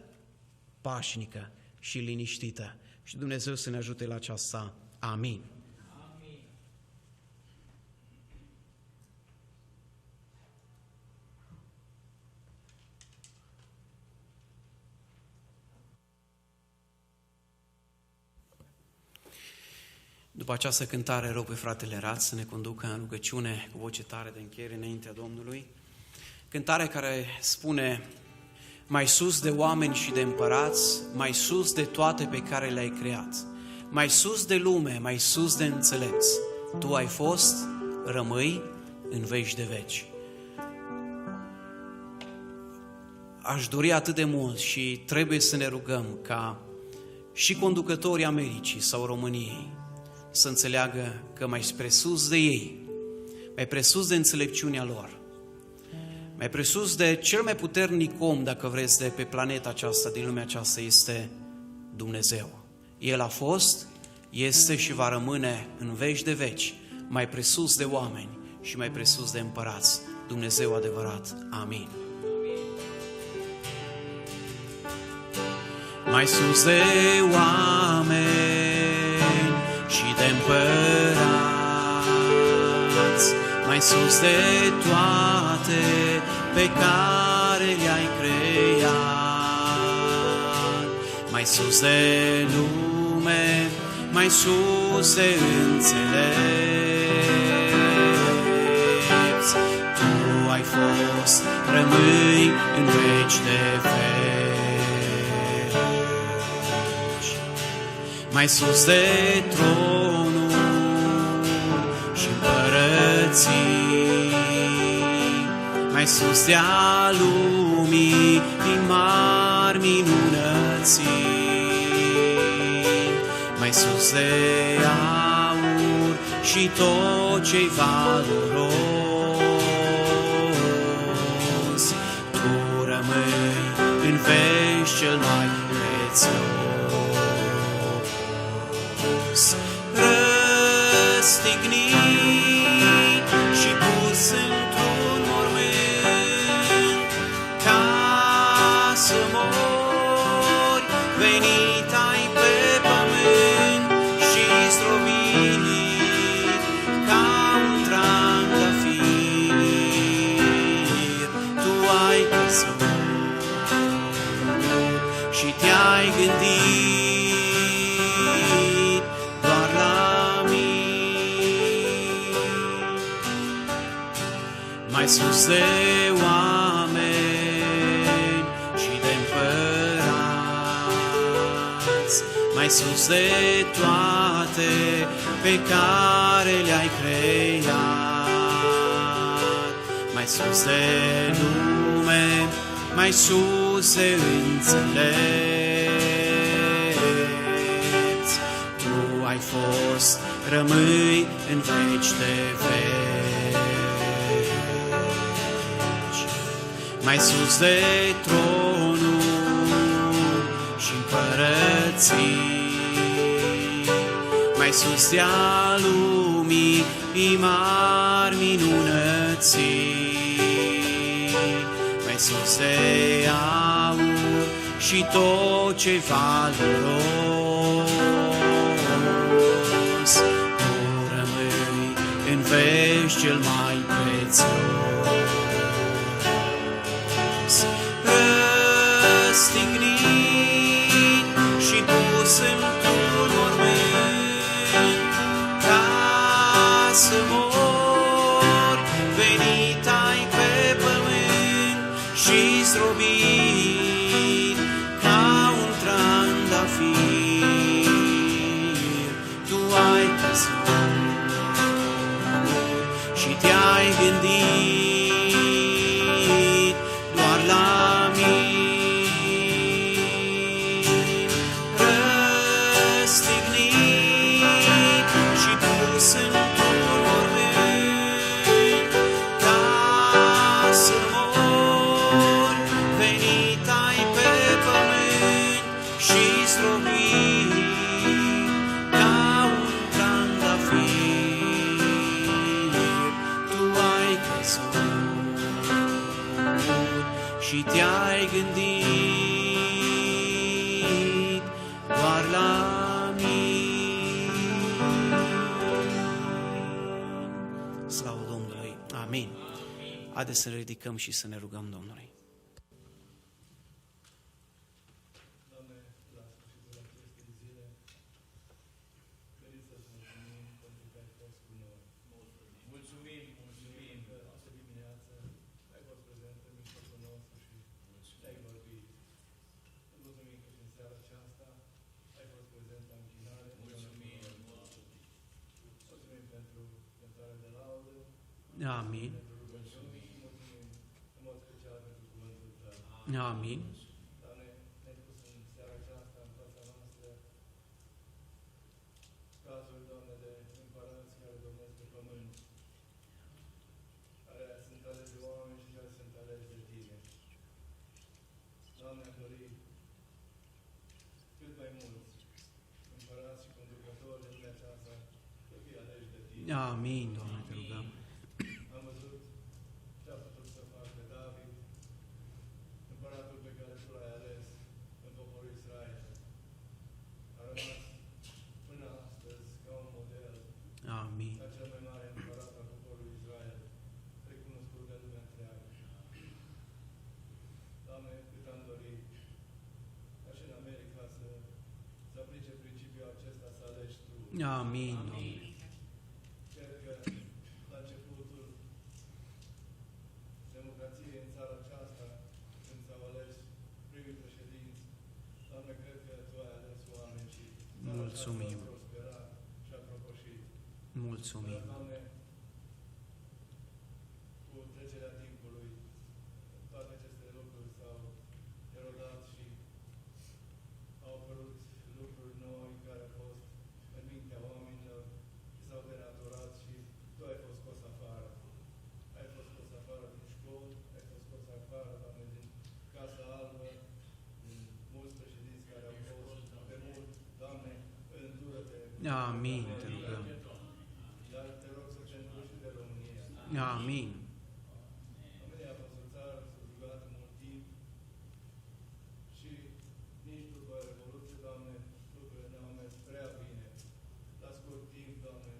pașnică și liniștită. Și Dumnezeu să ne ajute la aceasta. Amin. După această cântare, rog pe fratele Rad să ne conducă în rugăciune cu voce tare de încheiere înaintea Domnului. Cântare care spune: mai sus de oameni și de împărați, mai sus de toate pe care le-ai creat, mai sus de lume, mai sus de înțelepți, Tu ai fost, rămâi în veci de veci. Aș dori atât de mult și trebuie să ne rugăm ca și conducătorii Americii sau României să înțeleagă că mai presus de ei, mai presus de înțelepciunea lor, mai presus de cel mai puternic om, dacă vreți, de pe planeta aceasta, din lumea aceasta, este Dumnezeu. El a fost, este și va rămâne în veci de veci, mai presus de oameni și mai presus de împărați. Dumnezeu adevărat. Amin. Mai sus de oameni și de împărați, mai sus de toate pe care le-ai creat, mai sus de lume, mai sus de înțelepți, Tu ai fost, rămâi în veci de veci, mai sus de tronul și împărății, mai sus de-a lumii, din mari minunății, mai sus de aur și tot ce-i valoros, Tu rămâi în veci cel mai prețios, răstignit și pus într-un mormânt, ca să mori, venit ai pe pământ și zdrobit ca un trandafir. Tu ai căzut și te-ai gândit doar la mine. Mai sus de oameni și de împărați, mai sus de toate pe care le-ai creat, mai sus de lume, mai sus de înțelepți, Tu ai fost, rămâi în veci de veci, mai sus de tronul și împărății, mai sus de-a lumii, mari minunății, mai sus de aur și tot ce-i valoros. Tu rămâi în veci cel mai prețios. Răstignit și pus într-un mormânt, ca să mor, venit ai pe pământ și zdrobit ca un trandafir. Tu ai căzut și te-ai gândit doar la mine. Răstignit și pus într-un mormânt, ca să mor, venit ai pe pământ și zdrobit ca un trandafir. Tu ai căzut și te-ai gândit doar la mine. Slavă Domnului! Amin! Haideți să ne ridicăm și să ne rugăm Domnului. Doamne, la sfârșitul acestei zile, veniți să-ți mulțumim pentru că ai fost cu noi. Mulțumim că astă dimineață ai fost prezent în mijlocul nostru și ne-ai vorbit. Mulțumim că și în seara aceasta ai fost prezent la închinare. Mulțumim pentru cântarea de laudă, Amin! pentru rugăciuni, mulțumim în mod special pentru cuvântul Tău. Amin! Doamne, ne-ai pus în seara aceasta în fața noastră cazuri, Doamne, de împărați care domnesc pe pământ, care sunt aleși de oameni și care sunt aleși de Tine. Doamne, am dorit cât mai mulți împărați și conducători în lumea aceasta să fie aleși de Tine. Amin, Doamne, te rugăm. Am văzut ce a putut să facă David, împăratul pe care Tu l-ai ales în poporul Israel. A rămas până astăzi ca un model, Amin. ca cel mai mare împărat al poporului Israel, recunoscut de lumea întreagă. Doamne, cât am dorit ca și în America să aplice principiul acesta, să alegi Tu. Amin, Doamne. Cred că la începutul democrației în țara aceasta, când s-au ales primii președinți, Doamne, cred că Tu ai ales oameni și țara Mulțumim. aceasta a prosperat și a propășit. Mulțumim. Doamne, cu trecerea timpului, toate aceste lucruri s-au erodat și au apărut lucruri noi care au fost în mintea oamenilor și s-au denaturat și Tu ai fost scos afară. Ai fost scos afară din școli, ai fost scos afară, Doamne, din Casa Albă, din mulți președinți care au fost pe mult. Doamne, îndură-te. Amin, te rugăm. Dar te rog să te înduri și de România. Amin. România a fost o țară subjugată mult timp și nici după Revoluție, Doamne, lucrurile n-au mers prea bine. La scurt timp, Doamne,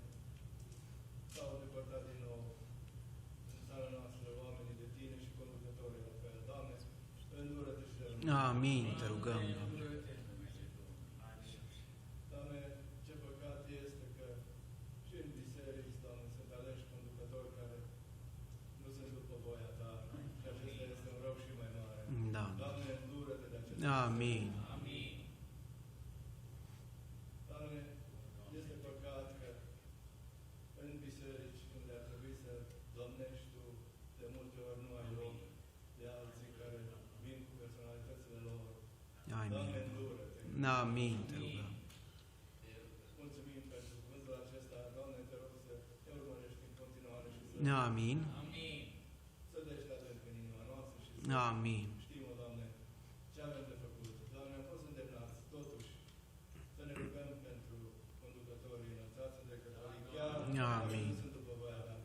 s-au depărtat din nou în țara noastră oamenii de Tine și conducătorii la fel. Doamne, îndură-te și de România. Amin, te rugăm, Doamne. Doamne, ce păcat este că și în biserici, Doamne, sunt aleși conducători care nu sunt după voia Ta. Și acesta este un rău și mai mare. Da. Doamne, îndură-te de acest Amin. Doamne, este păcat că în biserici, unde ar trebui să domnești Tu, de multe ori nu ai loc de alții care vin cu personalitățile lor. Doamne, Amin. îndură-te. Amin, te rugăm. Mulțumim pentru cuvântul acesta. Doamne, te rog să te urmărești în continuare și să Amin. deci adânc în inima noastră și să Amin. știm, Doamne, ce avem de făcut. Doamne, am fost îndemnați, totuși, să ne rugăm pentru conducătorii înălțați în trecătorii, chiar dacă Amin. nu sunt după voia Ta.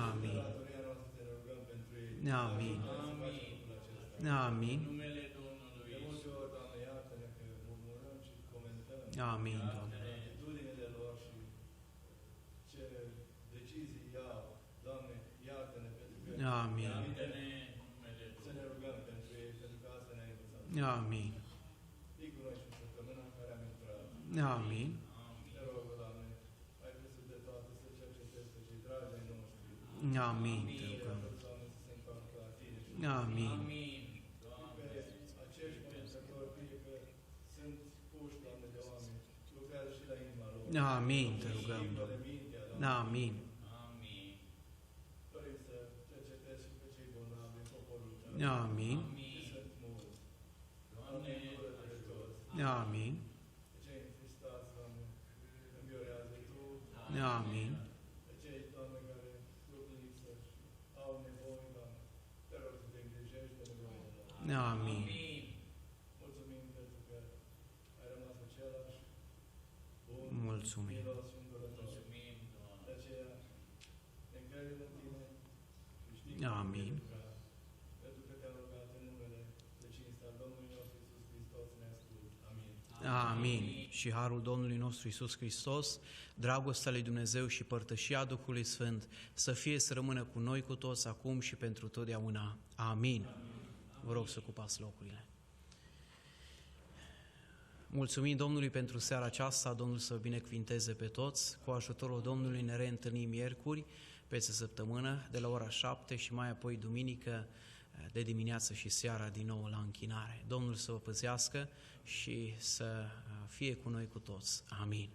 Amin. În datoria noastră să ne rugăm pentru ei. Amin. Ajută-ne să facem lucrul acesta. Amin. Numele Domnului De multe ori, Doamne, Amin, Doamne. atitudinile lor și ce decizii iau. Doamne, iartă-ne pentru că Amin. să ne rugăm pentru ei, pentru că asta ne-ai învățat. Amin. Fii cu noi și în săptămâna în care am intrat. Amin. Te rog, Doamne, ai presus de toate să cercetezi pe cei dragi ai noștri. Amin, te rugăm. Doamne, să se întoarcă la Tine. Amin. Pe acești conducători, fie că sunt puși, Doamne, de oameni, lucrează și la inima lor. Amin, te rugăm, Schimbă-le Doamne. mintea, Doamne. Amin. Dorim să cercetezi și pe cei bolnavi în poporul Tău. Amin. Și sunt mulți. Doamne, îndură-te de toți. Amin. Pe cei întristați, Doamne, înviorează Tu. Amin. Pe cei, Doamne, care duc lipsă și au nevoie, Doamne, te rog să te îngrijești de nevoile lor. Amin. Mulțumim pentru că ai rămas același, bun, Mulțumim. milos și îndurător. De aceea ne încredem în Tine și știm că Amin. vei lucra. Pentru că te-am rugat în numele de cinste al Domnului nostru Iisus Hristos, ne ascult. Amin. Amin. Și harul Domnului nostru Iisus Hristos, dragostea lui Dumnezeu și părtășia Duhului Sfânt să fie să rămână cu noi cu toți acum și pentru totdeauna. Amin. Vă rog să ocupați locurile. Mulțumim Domnului pentru seara aceasta, Domnul să vă binecuvinteze pe toți. Cu ajutorul Domnului ne reîntâlnim miercuri, peste săptămână, de la ora 7 și mai apoi duminică, de dimineață și seara din nou la închinare. Domnul să vă păzească și să fie cu noi cu toți. Amin.